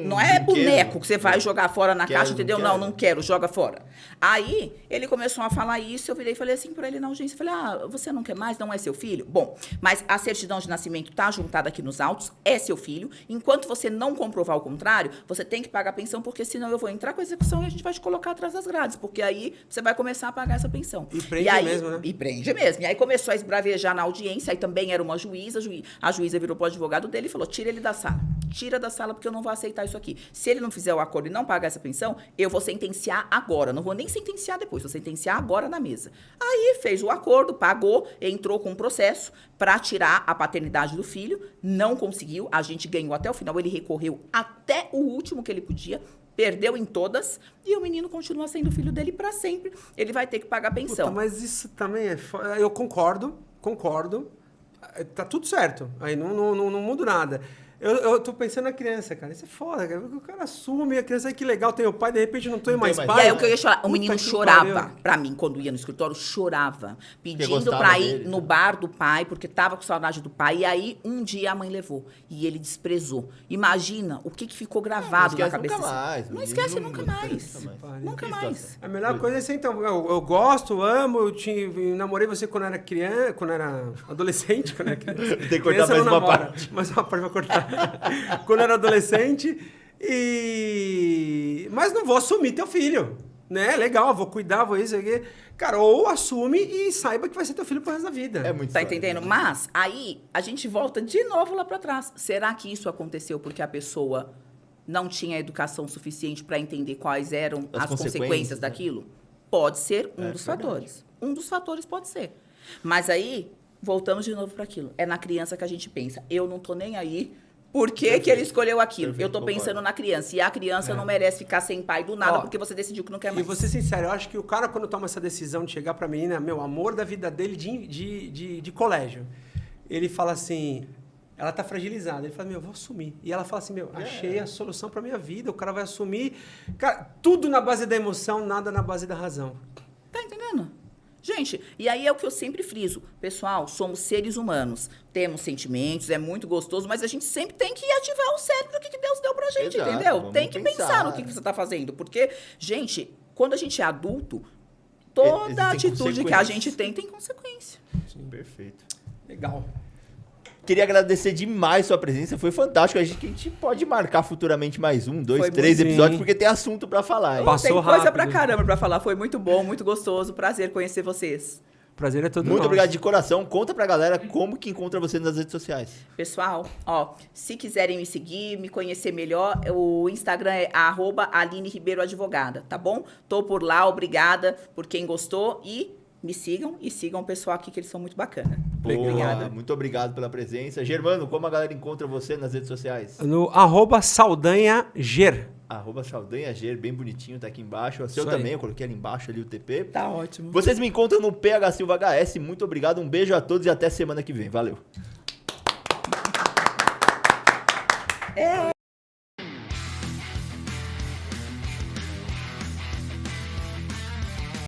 Não é boneco que você vai jogar fora na caixa, entendeu? Não quero, joga fora. Aí, ele começou a falar isso, eu virei e falei assim pra ele na audiência, falei, você não quer mais? Não é seu filho? Bom, mas a certidão de nascimento tá juntada aqui nos autos, é seu filho. Enquanto você não comprovar o contrário, você tem que pagar a pensão, porque senão eu vou entrar com a execução e a gente vai te colocar atrás das grades, porque aí você vai começar a pagar essa pensão. E prende mesmo, né? E prende mesmo. E aí começou a esbravejar na audiência, aí também era uma juíza, a juíza virou pro advogado dele e falou, tira ele da sala. Tira da sala, porque eu não vou aceitar isso aqui. Se ele não fizer o acordo e não pagar essa pensão, eu vou sentenciar agora. Não vou nem sentenciar depois, vou sentenciar agora na mesa. Aí fez o acordo, pagou, entrou com um processo para tirar a paternidade do filho, não conseguiu, a gente ganhou até o final, ele recorreu até o último que ele podia, perdeu em todas, e o menino continua sendo filho dele para sempre. Ele vai ter que pagar a pensão. Puta, mas isso também é... Eu concordo. Tá tudo certo. Aí não muda nada. Eu tô pensando na criança, cara. Isso é foda, cara. O cara assume a criança, que legal, tem o pai, de repente não tem mais pai. E aí o que eu ia falar, o menino chorava pra mim, quando ia no escritório, chorava. Pedindo pra ir no bar do pai, porque tava com saudade do pai. E aí, um dia a mãe levou. E ele desprezou. Imagina o que ficou gravado na cabeça. Não esquece nunca mais. Nunca mais. A melhor coisa é ser, então, eu gosto, amo, namorei você quando era criança, quando era adolescente, quando era criança. Tem que cortar mais uma parte. Mais uma parte vai cortar. Quando era adolescente, mas não vou assumir teu filho, né? Legal, vou cuidar, vou isso aqui. Cara, ou assume e saiba que vai ser teu filho pro resto da vida. É muito Tá entendendo? Mas aí a gente volta de novo lá pra trás. Será que isso aconteceu porque a pessoa não tinha educação suficiente para entender quais eram as consequências daquilo? Pode ser um dos fatores. Um dos fatores pode ser. Mas aí, voltamos de novo para aquilo. É na criança que a gente pensa. Eu não tô nem aí. Por que ele escolheu aquilo? Eu tô pensando na criança. E a criança não merece ficar sem pai do nada, porque você decidiu que não quer mais. E vou ser sincero, eu acho que o cara, quando toma essa decisão de chegar pra menina, meu amor da vida dele de colégio, ele fala assim, ela tá fragilizada. Ele fala, eu vou assumir. E ela fala assim, achei a solução pra minha vida. O cara vai assumir. Cara, tudo na base da emoção, nada na base da razão. Tá entendendo? Gente, e aí é o que eu sempre friso. Pessoal, somos seres humanos. Temos sentimentos, é muito gostoso, mas a gente sempre tem que ativar o cérebro que Deus deu pra gente, entendeu? Tem que pensar no que você tá fazendo. Porque, gente, quando a gente é adulto, toda atitude que a gente tem consequência. Sim, perfeito. Legal. Queria agradecer demais sua presença, foi fantástico. A gente pode marcar futuramente mais 1, 2, Foi 3 muito- episódios, Sim. porque tem assunto pra falar. Hein? Passou Tem coisa rápido. pra caramba pra falar. Foi muito bom, muito gostoso. Prazer conhecer vocês. Prazer é todo Muito nosso. obrigado de coração. Conta pra galera como que encontra você nas redes sociais. Pessoal, ó, se quiserem me seguir, me conhecer melhor, o Instagram é @AlineRibeiroAdvogada, tá bom? Tô por lá, obrigada por quem gostou e me sigam e sigam o pessoal aqui que eles são muito bacana. Boa, Obrigada. muito obrigado pela presença. Germano, como a galera encontra você nas redes sociais? No @SaldanhaGer. @SaldanhaGer, bem bonitinho, tá aqui embaixo. O seu Isso aí. também, eu coloquei ali embaixo ali o TP. Tá ótimo. Vocês me encontram no PH Silva HS. Muito obrigado, um beijo a todos e até semana que vem. Valeu.